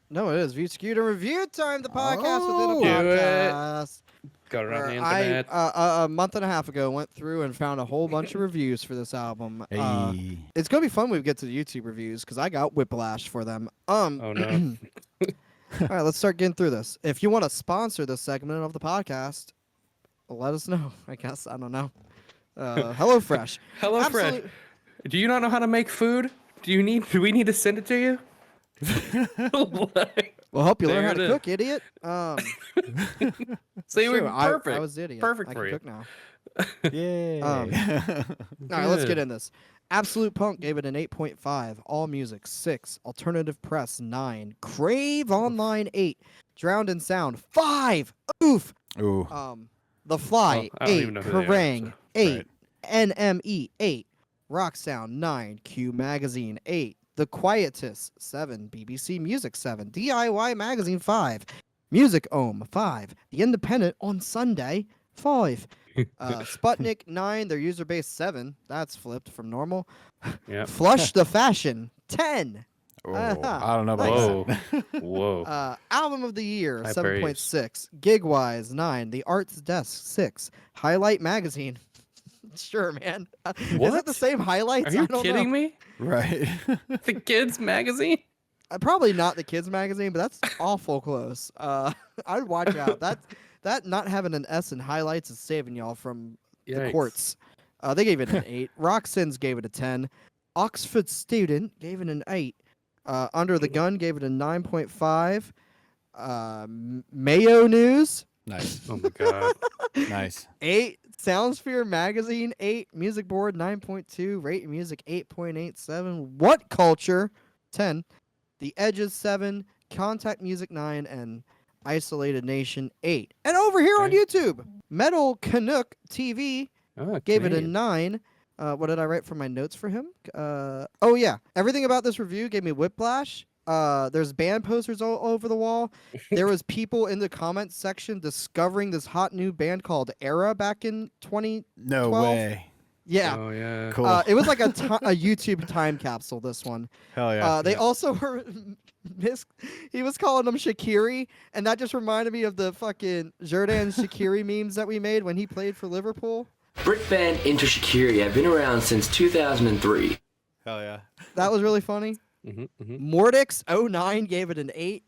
No, it is View Skewed and Review time. The podcast
Oh.
within a
Do it.
podcast.
Got it on
where
the
I
internet.
a month and a half ago went through and found a whole bunch of reviews for this album. It's gonna be fun when we get to the YouTube reviews because I got whiplash for them.
Oh no.
All right, let's start getting through this. If you want to sponsor this segment of the podcast, let us know. I guess I don't know. HelloFresh.
HelloFresh. Do you not know how to make food? Do we need to send it to you?
We'll help you learn
There
how
it
to
is.
cook, idiot.
See, we're
Sure,
perfect.
I was the idiot.
Perfect
I
for
can
you.
cook now.
Yay.
All right, let's get
Good.
in this. Absolute Punk gave it an 8.5. All Music 6. Alternative Press 9. Crave Online 8. Drowned in Sound 5. Oof.
Ooh.
The Fly
Well, I don't
8.
even know who they are,
Kerrang
so-
8.
Right.
NME 8. Rock Sound 9. Q Magazine 8. The Quietus 7. BBC Music 7. DIY Magazine 5. Music Ohm 5. The Independent on Sunday 5. Sputnik 9. Their user base 7. That's flipped from normal.
Yep.
Flush the Fashion 10.
Oh, I don't know about
Whoa.
that.
Whoa.
Album of the Year
High
7.6. Gigwise 9. The Arts Desk 6. Highlight Magazine. Sure, man. Is it
What?
the same highlights?
Are you
I don't
kidding
know.
me?
Right.
The kids magazine?
Probably not the kids magazine, but that's awful close. I'd watch out. That not having an S in highlights is saving y'all from the
Yikes.
courts. They gave it an 8. Roxins gave it a 10. Oxford Student gave it an 8. Under the Gun gave it a 9.5. Mayo News
Nice.
Oh my god.
Nice.
8. Soundsphere Magazine 8. Music Board 9.2. Rate Music 8.87. What Culture 10. The Edges 7. Contact Music 9. And Isolated Nation 8. And over here on YouTube, Metal Canuck TV gave it a
Canadian.
9. What did I write for my notes for him? Oh yeah, everything about this review gave me whiplash. There's band posters all over the wall. There was people in the comments section discovering this hot new band called Era back in 2012.
No way.
Yeah.
Oh yeah.
Cool.
It was like a YouTube time capsule, this one.
Hell yeah.
They
Yeah.
also were he was calling them Shikari, and that just reminded me of the fucking Jordan Shikari memes that we made when he played for Liverpool.
Brit band Enter Shikari have been around since 2003.
Hell yeah.
That was really funny. Mordix 09 gave it an 8.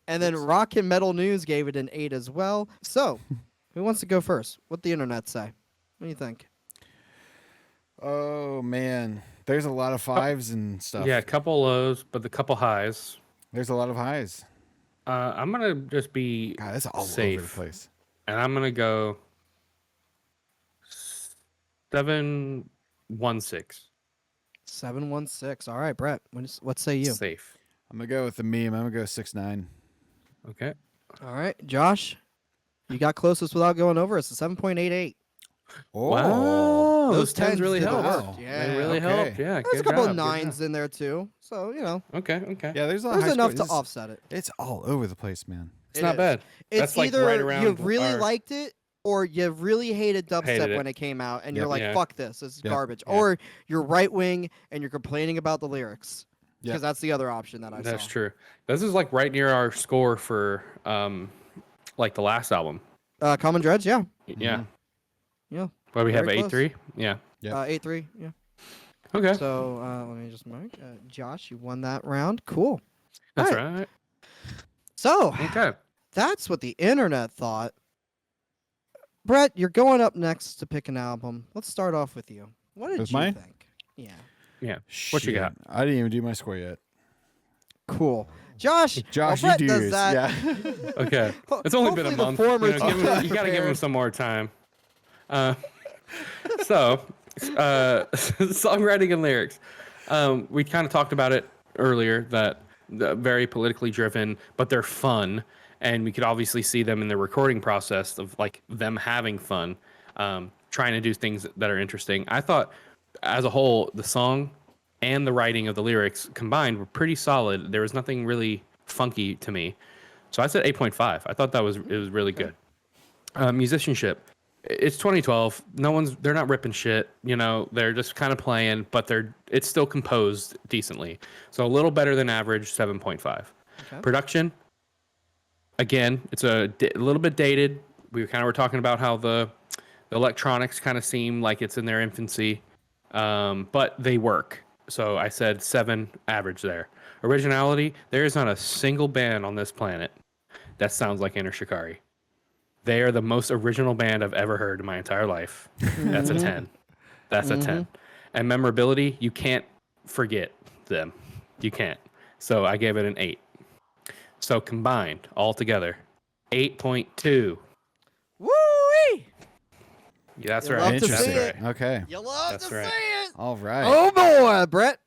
And then Rock and Metal News gave it an 8 as well. So, who wants to go first? What the internet say? What do you think?
Oh man, there's a lot of 5s and stuff.
Yeah, a couple lows, but the couple highs.
There's a lot of highs.
I'm gonna just be
God, that's all
safe,
over the place.
and I'm gonna go 716.
716. All right, Brett. What say you?
Safe.
I'm gonna go with the meme. I'm gonna go 6.9.
Okay.
All right, Josh. You got closest without going over. It's a 7.88.
Oh,
Wow,
Those
those tens
tens
really
did the
helped.
work.
They
Yeah,
really
okay.
helped. Yeah,
There's a
good
couple
job,
of
good
nines
job.
in there too. So, you know,
Okay, okay.
Yeah, there's a lot of
there's
high
enough
scores.
to offset it.
It's all over the place, man.
It's
It
not
is.
bad.
It's
That's like
either
right around
you really
our-
liked it or you really hated dubstep
Hated it.
when it came out and
Yep.
you're like,
Yeah.
fuck this is
Yep.
garbage.
Yeah.
Or you're right wing and you're complaining about the lyrics. Because
Yep.
that's the other option that I saw.
That's true. This is like right near our score for like the last album.
Common Dreads, yeah.
Yeah.
Yeah.
What do we have?
Very close.
8-3? Yeah.
Yep.
8-3, yeah.
Okay.
So let me just mark. Josh, you won that round. Cool.
That's
All
right.
So
Okay.
that's what the internet thought. Brett, you're going up next to pick an album. Let's start off with you. What did
With
you
mine?
think? Yeah.
Yeah. What you
Shit.
got?
I didn't even do my score yet.
Cool. Josh,
Josh,
while
you
Brett
do
does
yours.
that,
Yeah.
Okay. It's only been a
Hopefully the
month.
former
You, know,
team is
you got to give him
prepared.
some more time. So, songwriting and lyrics. We kind of talked about it earlier that very politically driven, but they're fun, and we could obviously see them in the recording process of like them having fun, trying to do things that are interesting. I thought, as a whole, the song and the writing of the lyrics combined were pretty solid. There was nothing really funky to me, so I said 8.5. I thought it was really good. Musicianship. It's 2012. They're not ripping shit. You know, they're just kind of playing, but it's still composed decently. So a little better than average, 7.5.
Okay.
Production. Again, it's a little bit dated. we kind of were talking about how the electronics kind of seem like it's in their infancy, but they work. So I said 7 average there. Originality, there is not a single band on this planet that sounds like Inner Shikari. They are the most original band I've ever heard in my entire life. That's a 10. That's a 10. And memorability, you can't forget them. You can't. So I gave it an 8. So combined, all together, 8.2.
Woo-wee!
Yeah, that's
You
right.
love to
That's
see
right.
it.
Okay.
You love
That's
to
right.
see it.
All right.
Oh boy, Brett.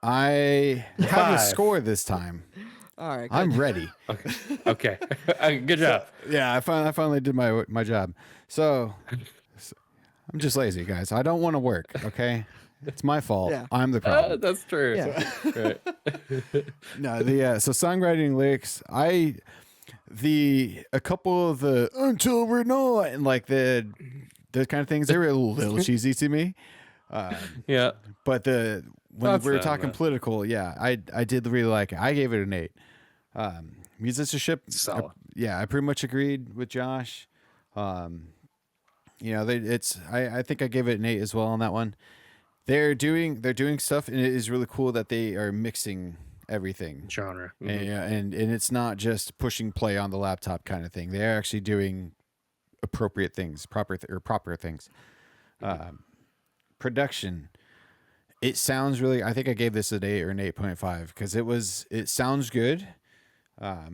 I have a
5.
score this time.
All right.
I'm
good.
ready.
Okay. Good job.
Yeah, I finally did my job. So I'm just lazy, guys. I don't want to work. Okay, it's my fault.
Yeah.
I'm the problem.
That's true.
Yeah.
Right.
No, so songwriting lyrics. A couple of the until we're not and like those kind of things. They were a little cheesy to me.
Yeah.
But when
That's
we were
them,
talking
but-
political, yeah, I did really like it. I gave it an 8. Musicianship,
Solid.
I pretty much agreed with Josh. I think I gave it an 8 as well on that one. They're doing stuff, and it is really cool that they are mixing everything
Genre.
and it's not just pushing play on the laptop kind of thing. They're actually doing appropriate things, proper things. Production. It sounds really. I think I gave this an 8 or an 8.5 because it sounds good.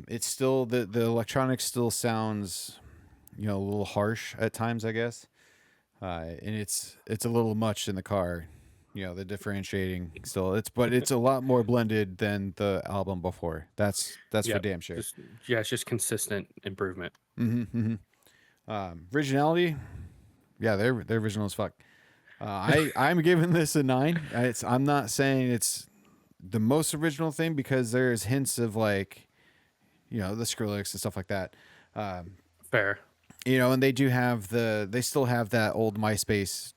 It's still the electronics still sounds, a little harsh at times, I guess. And it's a little much in the car, the differentiating still. It's a lot more blended than the album before. That's for damn sure.
It's just consistent improvement.
Originality, yeah, they're original as fuck. I'm giving this a 9. I'm not saying it's the most original thing because there's hints of like, the Skrillex and stuff like that.
Fair.
And they still have that old MySpace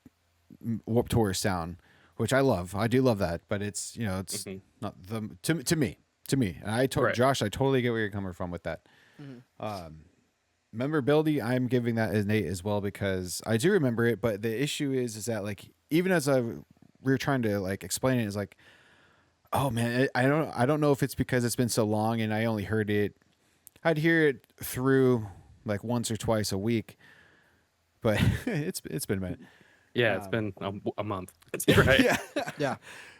Warped Tour sound, which I love. I do love that, but it's not to me. And I told Josh, I totally get where you're coming from with that. Memorability, I'm giving that an 8 as well because I do remember it, but the issue is that like even as we were trying to like explain it, is like, oh man, I don't know if it's because it's been so long and I only heard it. I'd hear it through like once or twice a week, but it's been a minute.
Yeah, it's been a month. Right.
Yeah.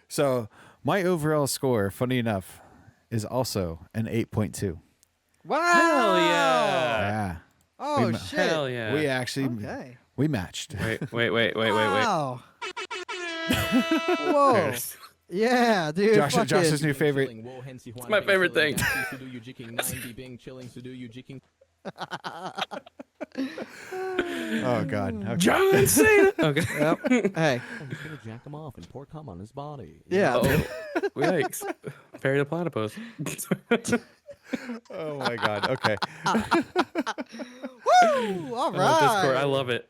So my overall score, funny enough, is also an 8.2.
Wow.
Hell yeah.
Yeah.
Oh shit.
Hell yeah.
We actually we matched.
Wait.
Wow. Whoa. Yeah, dude.
Josh's new favorite.
It's my favorite thing.
Oh God. Okay.
John Cena. Okay.
Yep. Hey.
He's gonna jack him off and pour cum on his body.
Yeah.
Yikes. Perry the Platypus.
Oh my God. Okay.
Woo! All right.
Discord. I love it.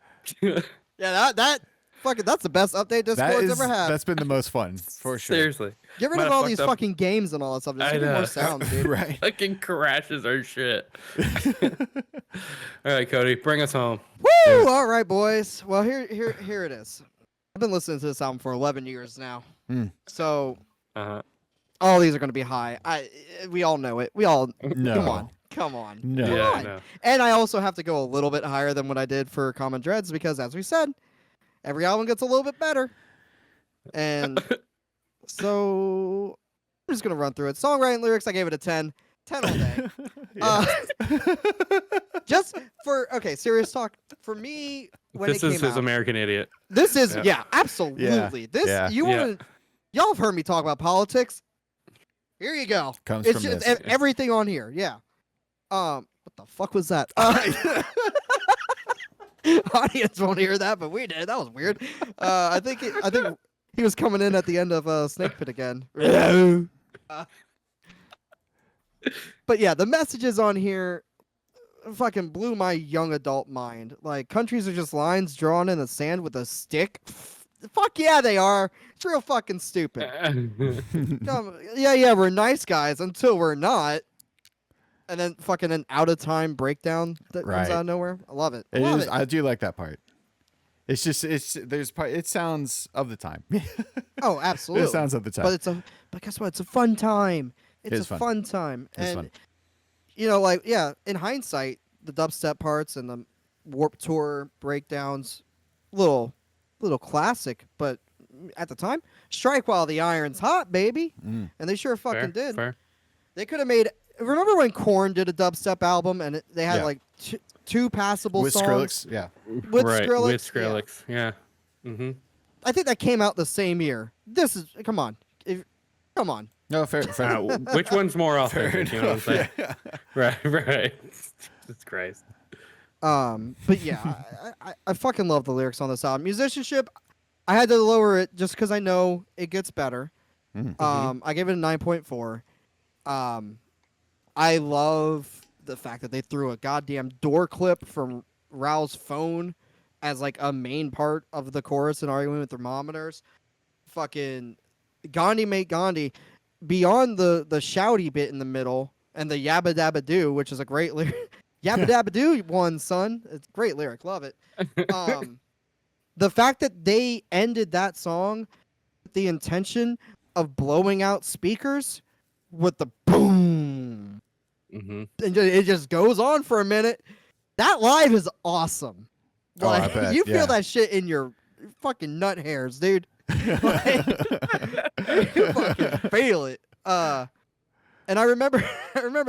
Yeah, that's the best update Discord's ever had.
That's been the most fun for sure.
Seriously.
Get rid of all these fucking games and all that stuff. Just give me more sounds, dude.
Right.
Fucking crashes our shit. All right, Cody, bring us home.
Woo! All right, boys. Well, here it is. I've been listening to this album for 11 years now. So all these are going to be high. We all know it. We all
No.
Come on.
No.
Come
Yeah,
on.
no.
And I also have to go a little bit higher than what I did for Common Dreads because, as we said, every album gets a little bit better. And so I'm just going to run through it. Songwriting lyrics, I gave it a 10. 10 all day. Just for, serious talk. For me, when
This
it
is
came
his
out,
American Idiot.
this is, absolutely.
Yeah.
Y'all have heard me talk about politics. Here you go.
Comes
It's
from
just
this.
everything on here. Yeah. What the fuck was that? Audience won't hear that, but we did. That was weird. I think he was coming in at the end of Snake Pit again. But yeah, the messages on here fucking blew my young adult mind. Like, countries are just lines drawn in the sand with a stick. Fuck yeah, they are. It's real fucking stupid. Yeah, we're nice guys until we're not. and then fucking an out of time breakdown that comes
Right.
out of nowhere. I love it.
It
Love
is.
it.
I do like that part. It's just there's part. It sounds of the time.
Oh, absolutely.
It sounds of the time.
But guess what? It's a fun time.
It
It's
is
a
fun.
fun time.
It's
And
fun.
you know, like in hindsight, the dubstep parts and the Warp Tour breakdowns, little classic, but at the time, strike while the iron's hot, baby.
Mm.
And they sure fucking did.
Fair.
They could have made. Remember when Korn did a dubstep album and they had
Yeah.
like two passable
With
songs
Skrillex, yeah.
With
Right,
Skrillex,
with Skrillex, yeah. Mm-hmm.
I think that came out the same year. This is come on, come on.
No, fair.
Which one's more
Fair
authentic? You know what I'm
enough,
saying? Right. Jesus Christ.
But yeah, I fucking love the lyrics on this album. Musicianship, I had to lower it just because I know it gets better.
Mm-hmm.
I gave it a 9.4. I love the fact that they threw a goddamn door clip from Rao's phone as like a main part of the chorus and arguing with thermometers. Fucking Gandhi mate Gandhi. Beyond the shouty bit in the middle and the yabba dabba doo, which is a great lyric. Yabba dabba doo one, son. It's a great lyric. Love it. The fact that they ended that song with the intention of blowing out speakers with the boom.
Mm-hmm.
And it just goes on for a minute. That live is awesome.
Oh, I
Like,
bet,
you
yeah.
feel that shit in your fucking nut hairs, dude. Like, you fucking feel it. And I remember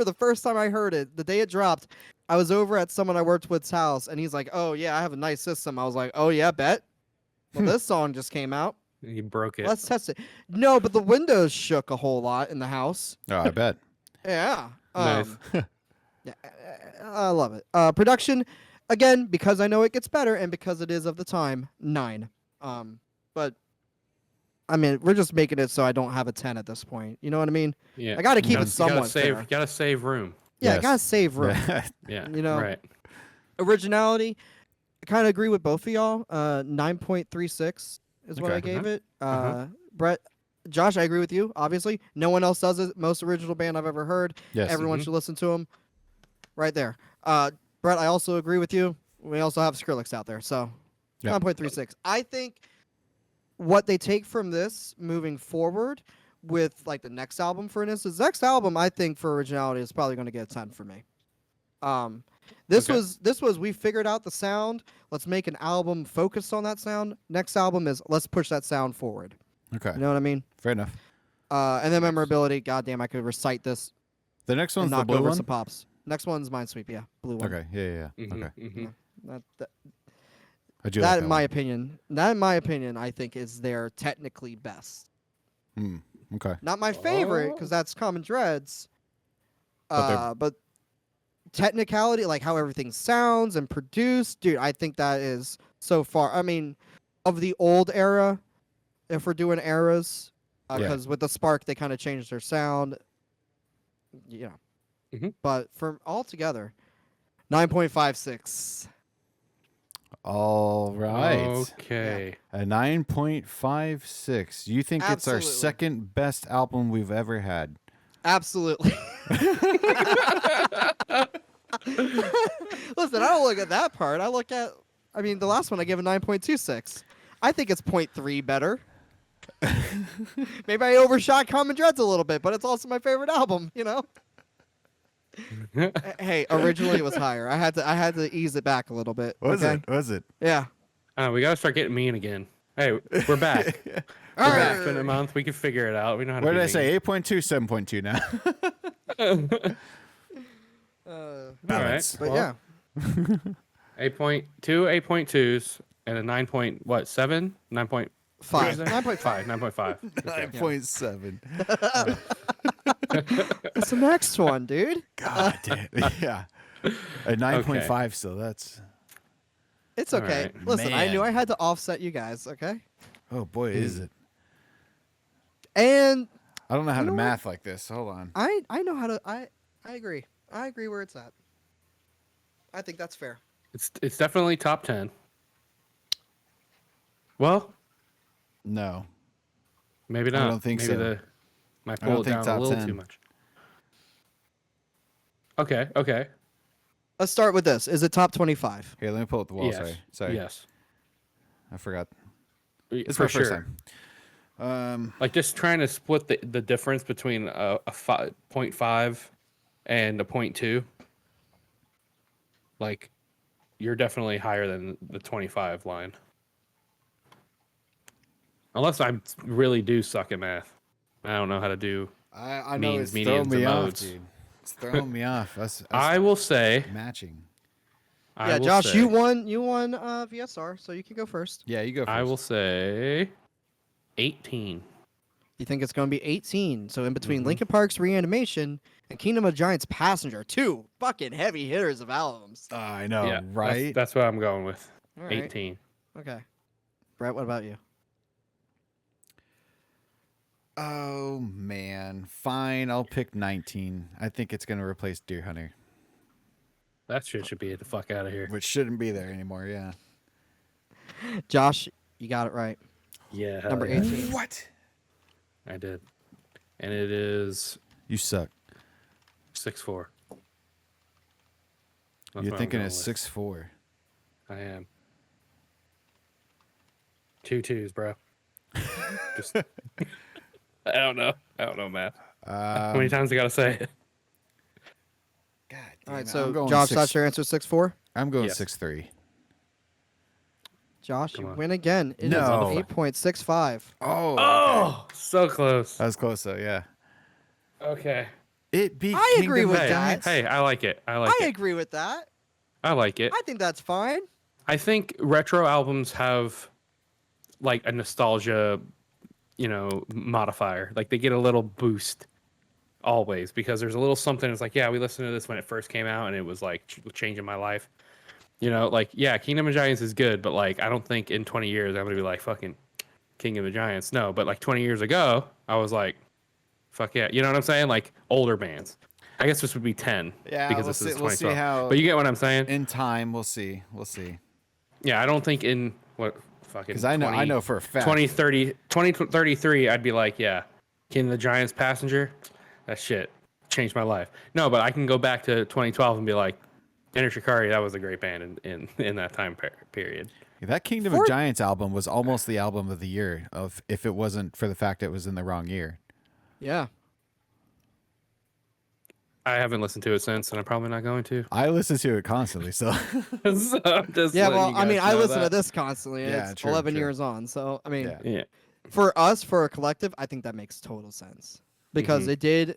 the first time I heard it, the day it dropped, I was over at someone I worked with's house, and he's like, "Oh yeah, I have a nice system." I was like, "Oh yeah, bet." Well, this song just came out.
You broke it.
Let's test it. No, but the windows shook a whole lot in the house.
Oh, I bet.
Yeah.
Nice.
Yeah, I love it. Production, again, because I know it gets better and because it is of the time, 9. But I mean, we're just making it so I don't have a 10 at this point. You know what I mean?
Yeah.
I got to keep
You
it somewhat fair.
You gotta save room.
Yeah, I
Yes.
gotta save room.
Yeah.
You know,
Right.
originality. I kind of agree with both of y'all. 9.36 is what
Okay.
I gave it.
Uh-huh.
Brett, Josh, I agree with you. Obviously, no one else does it. Most original band I've ever heard.
Yes.
Everyone
Mhm.
should listen to them. Right there. Brett, I also agree with you. We also have Skrillex out there, so
Yeah.
9.36. I think what they take from this moving forward with like the next album, for instance, next album I think for originality is probably going to get a 10 for me. This was we figured out the sound. Let's make an album focused on that sound. Next album is let's push that sound forward.
Okay.
You know what I mean?
Fair enough.
And then memorability. Goddamn, I could recite this.
The next
and
one's the
knock
blue
over
one.
some pops. Next one's Minesweep. Yeah, blue one.
Okay. Yeah.
Mhm,
Okay.
mhm.
That,
I do
that
like
in
that
my
one.
opinion. That in my opinion, I think is their technically best.
Okay.
Not my favorite because that's Common Dreads.
But
But technicality, like how everything sounds and produced, dude, I think that is so far. I mean, of the old era, if we're doing eras, because with the Spark they kind of changed their sound. Yeah.
Mhm.
But for all together, 9.56.
All right.
Okay.
A 9.56. You think it's our
Absolutely.
second best album we've ever had?
Absolutely. Listen, I don't look at that part. I mean, the last one I gave a 9.26. I think it's 0.3 better. Maybe I overshot Common Dreads a little bit, but it's also my favorite album, you know? Hey, originally it was higher. I had to ease it back a little bit.
Was
okay?
it? Was it?
Yeah.
We gotta start getting mean again. Hey, we're back. We're back. It's been a month. We can figure it out. We know how to.
What
be
did I
mean.
say? 8.2, 7.2 now.
All right.
Balance.
But
well,
yeah.
8.2, 8.2s, and a 9.7? 9.5.
5.
9.5. 9.5. Okay.
9.7.
It's the next one, dude.
God damn. Yeah. A 9.5 still. That's.
It's okay.
right.
Listen, I knew
Man.
I had to offset you guys, okay?
Oh, boy, is it.
And
I don't know how
You
to
know what?
math like this. Hold on.
I know how to I agree. I agree where it's at. I think that's fair.
It's definitely top 10. Well,
No.
maybe
I
not.
don't think
maybe
so.
Might
I don't
pull it
think
down
top
a little
10.
too much. Okay.
Let's start with this. Is it top 25?
Here, let me pull up the wall.
Yes.
Sorry.
Yes.
I forgot. It's
For
my first
sure.
time.
Like just trying to split the difference between a 0.5 and a 0.2. Like, you're definitely higher than the 25 line. Unless I really do suck at math. I don't know how to do
I know
means,
it's throwing
medians,
me
and
off,
modes.
dude. It's throwing me off.
I will say
matching.
Yeah, Josh, you won VSR, so you can go first.
Yeah, you go first.
I will say 18.
You think it's going to be 18? So in between
Mm-hmm.
Linkin Park's Reanimation and Kingdom of Giants Passenger, 2 fucking heavy hitters of albums.
I know,
Yeah,
right?
That's what I'm going with.
All right.
18.
Okay. Brett, what about you?
Oh man, fine. I'll pick 19. I think it's gonna replace Deer Hunter,
That shit should be the fuck out of here.
which shouldn't be there anymore. Yeah.
Josh, you got it right.
Yeah.
Number 18.
What?
I did. And it is
You suck.
6'4".
You're thinking it's 6'4".
I am. 2 2s, bro. Just I don't know, math. How many times I gotta say it?
All right,
I'm
so
going
Josh,
6
that's your answer, 6'4"?
I'm going
Yes.
6'3".
Josh,
Come
you
on.
win again. It is
No.
8.65.
Oh, so close.
That was close though. Yeah.
Okay.
It beat.
I agree
Kingdom
with
of
that.
Giants.
Hey, I like it. I
I agree with that.
like it.
I think that's fine.
I think retro albums have like a nostalgia, modifier. Like they get a little boost always because there's a little something. It's like, yeah, we listened to this when it first came out and it was like changing my life. Like, yeah, Kingdom of Giants is good, but like, I don't think in 20 years I'm gonna be like fucking Kingdom of Giants. No, but like 20 years ago, I was like, fuck yeah. You know what I'm saying? Like older bands. I guess this would be 10
Yeah,
because
we'll
this
see,
is 2012.
we'll see how.
But you get what I'm saying?
In time, we'll see. We'll see.
Yeah, I don't think in what fucking
Because I know for a fact.
2033, I'd be like, yeah, King of the Giants Passenger, that shit changed my life. No, but I can go back to 2012 and be like, Enter Shikari, that was a great band in that time period.
That Kingdom of Giants album was almost the album of the year if it wasn't for the fact it was in the wrong year.
Yeah.
I haven't listened to it since, and I'm probably not going to.
I listen to it constantly, so.
So I'm just
Yeah,
letting
well,
you
I
guys
mean, I
know
listen to
that.
this constantly. And
Yeah,
it's
true,
11
true.
years on. So, I mean,
Yeah.
for us, for a collective, I think that makes total sense because
Mm-hmm.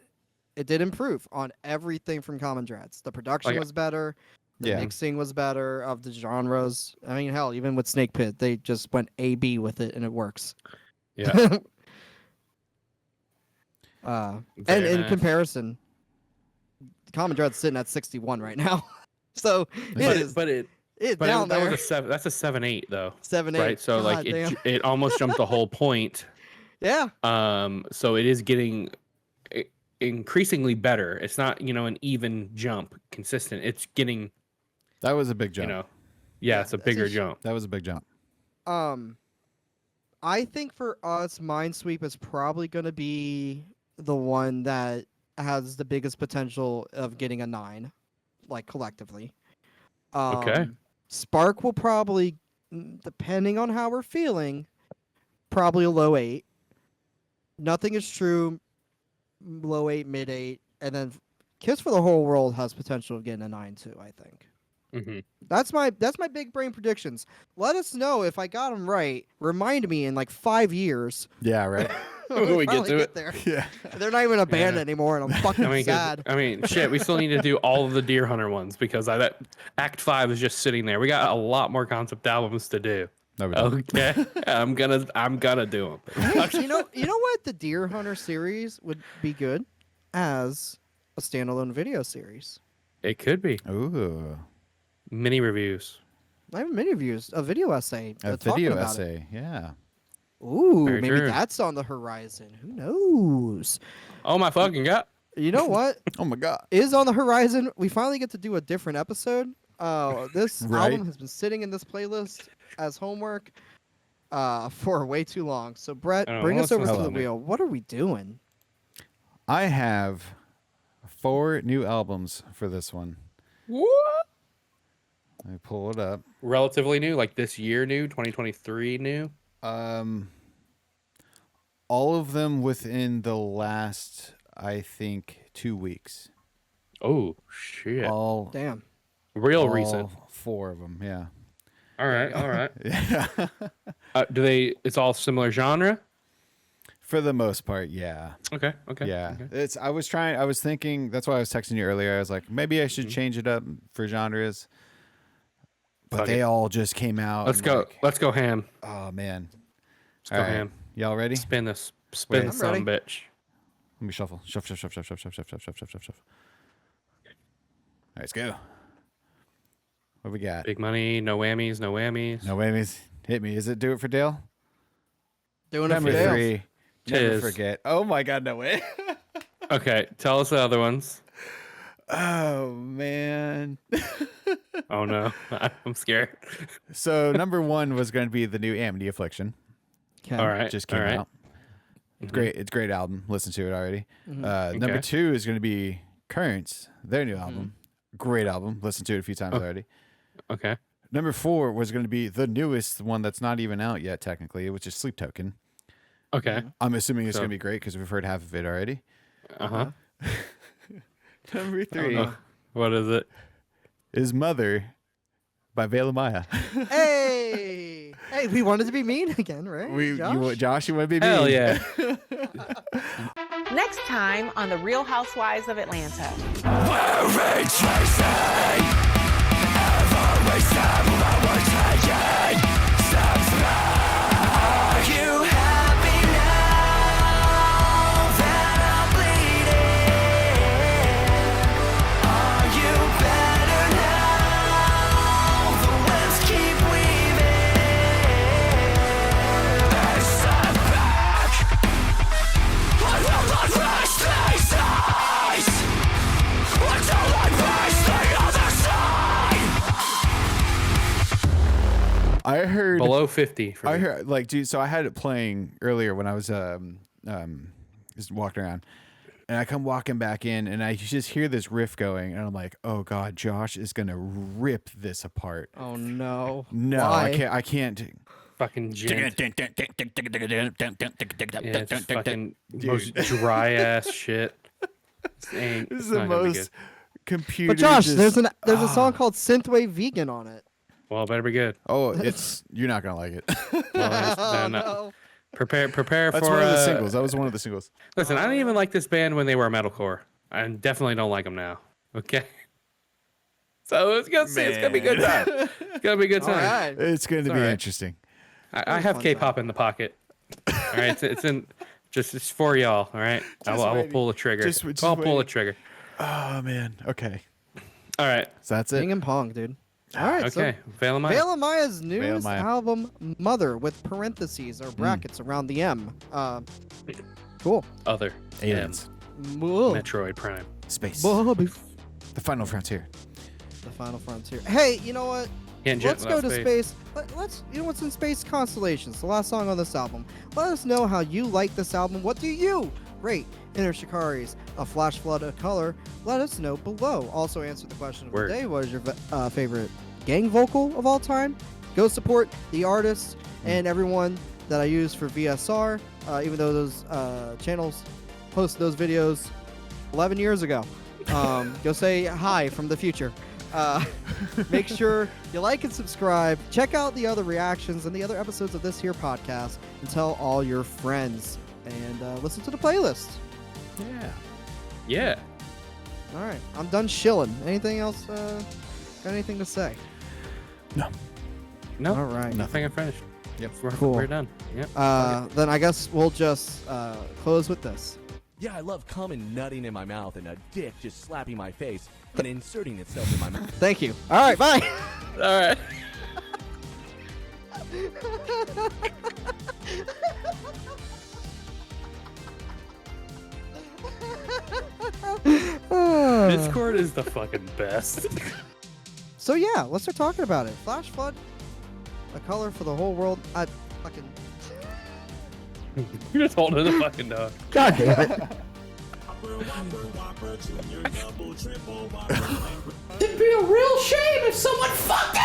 it did improve on everything from Common Dreads. The production
Like-
was better. The
Yeah.
mixing was better of the genres. I mean, hell, even with Snake Pit, they just went A/B with it, and it works.
Yeah.
And
Very
in
nice.
comparison, Common Dread's sitting at 61 right now. So
But
it's
that
down there.
was that's a 7.8 though.
7.8.
Right. So like
God damn.
it almost jumped the whole point.
Yeah.
So it is getting increasingly better. It's not, an even jump, consistent. It's getting,
That was a big jump.
it's a bigger jump.
That was a big jump.
I think for us, Minesweep is probably going to be the one that has the biggest potential of getting a 9, like collectively.
Okay.
Spark will probably, depending on how we're feeling, probably a low 8. Nothing is True, low 8, mid 8, and then Kiss for the Whole World has potential of getting a 9 too, I think.
Mm-hmm.
That's my big brain predictions. Let us know if I got them right. Remind me in like 5 years.
Yeah, right.
When we get
finally
to it.
there.
Yeah.
They're not even a band
Yeah.
anymore, and I'm fucking
'cause-
sad.
shit, we still need to do all of the Deer Hunter ones because that Act 5 is just sitting there. We got a lot more concept albums to do.
No, we don't.
Okay. I'm gonna do them.
you know what? The Deer Hunter series would be good as a standalone video series.
It could be.
Ooh.
Mini reviews.
I have many reviews, a video essay.
A
talking
video
about it.
essay. Yeah.
Ooh,
Very
maybe
true.
that's on the horizon. Who knows?
Oh my fucking god.
You know what
Oh my god.
is on the horizon? We finally get to do a different episode. This
Right.
album has been sitting in this playlist as homework for way too long. So Brett,
Oh,
bring us
well,
over
that's
to the
not
wheel. What are we doing?
I have 4 new albums for this one.
What?
Let me pull it up.
Relatively new, like this year new, 2023 new.
All of them within the last, I think, 2 weeks.
Oh shit!
All
damn,
real recent.
4 of them, yeah.
All right.
Yeah.
Do they? It's all similar genre.
For the most part, yeah.
Okay.
Yeah.
Okay.
I was thinking, that's why I was texting you earlier. I was like, maybe I should change it up for genres. But
Fuck
they
it.
all just came out.
Let's go. Let's go ham.
Oh man.
Let's go ham.
Y'all ready?
Spin this. Spin this son of a bitch.
Let me shuffle. Shuffle. All right, let's go. What we got?
Big money. No whammies. No whammies.
No whammies. Hit me. Is it Do It For Dale?
Doing it
Number
for Dale.
3. Never
Tis.
forget. Oh my God, no way.
Okay, tell us the other ones.
Oh man.
Oh no, I'm scared.
So number 1 was going to be the new Amity Affliction.
Okay.
All right.
Just came
all right.
out. It's great. It's a great album. Listen to it already.
Mhm.
Number
Okay.
2 is going to be Currents, their new album. Great album. Listened to it a few times already.
Okay.
Number 4 was going to be the newest one that's not even out yet, technically, which is Sleep Token.
Okay.
I'm assuming it's
So-
going to be great because we've heard half of it already.
Uh huh.
Number 3
What is it?
is Mother by Vela Maya.
Hey, we wanted to be mean again, right?
Josh, you want to be
Hell
mean?
yeah.
Next time on The Real Housewives of Atlanta.
I heard
Below 50. For
I
me.
heard like, dude. So I had it playing earlier when I was just walking around, and I come walking back in, and I just hear this riff going, and I'm like, oh God, Josh is gonna rip this apart.
Oh no.
No,
Why?
I can't.
Fucking gent. Yeah, it's just fucking most dry ass shit.
This is the most computer.
But Josh,
just-
there's a song called Synthwave Vegan on it.
Well, it better be good.
Oh, you're not gonna like it.
Well,
no.
Prepare
That's
for
one of the singles. That was one of the singles.
Listen, I didn't even like this band when they were metalcore. I definitely don't like them now. Okay. So it's gonna be a good time. It's gonna be a good time.
All right.
It's going to
It's
be
all right.
interesting.
I have K-pop in the pocket. All right, it's in just it's for y'all. All right, I will
waiting.
pull the trigger.
Just
I'll pull the
waiting.
trigger.
Oh man. Okay.
All right.
So that's it.
Ping and pong, dude. All right.
Okay.
So
Vela Maya.
Vela Maya's newest
Maya.
album, Mother, with parentheses or brackets around the M. Cool.
Other
Aliens.
Whoa.
Metroid Prime.
Space.
Bobby.
The final frontier.
The final frontier. Hey, you know what?
Can't jet
Let's go
without
to space. Let's. You know what's in Space Constellations? The last song on this album. Let us know how you like this album. What do you rate Inner Shikari's A Flash Flood of Color? Let us know below. Also answer the question of
Word.
the day. What is your favorite gang vocal of all time? Go support the artists and everyone that I use for VSR. Even though those channels posted those videos 11 years ago. Go say hi from the future. Make sure you like and subscribe. Check out the other reactions and the other episodes of this here podcast, and tell all your friends. And listen to the playlist.
Yeah.
Yeah.
All right, I'm done shilling. Anything else? Got anything to say?
No.
No.
All right.
Nothing. I finished.
Yep.
Cool.
We're done. Yep.
Then I guess we'll just close with this.
Yeah, I love cum and nutting in my mouth and a dick just slapping my face and inserting itself in my mouth.
Thank you. All right, bye.
All right. Discord is the fucking best.
So yeah, let's start talking about it. Flash Flood, a color for the whole world. I fucking.
You're just holding the fucking dog.
God damn it.
It'd be a real shame if someone fucked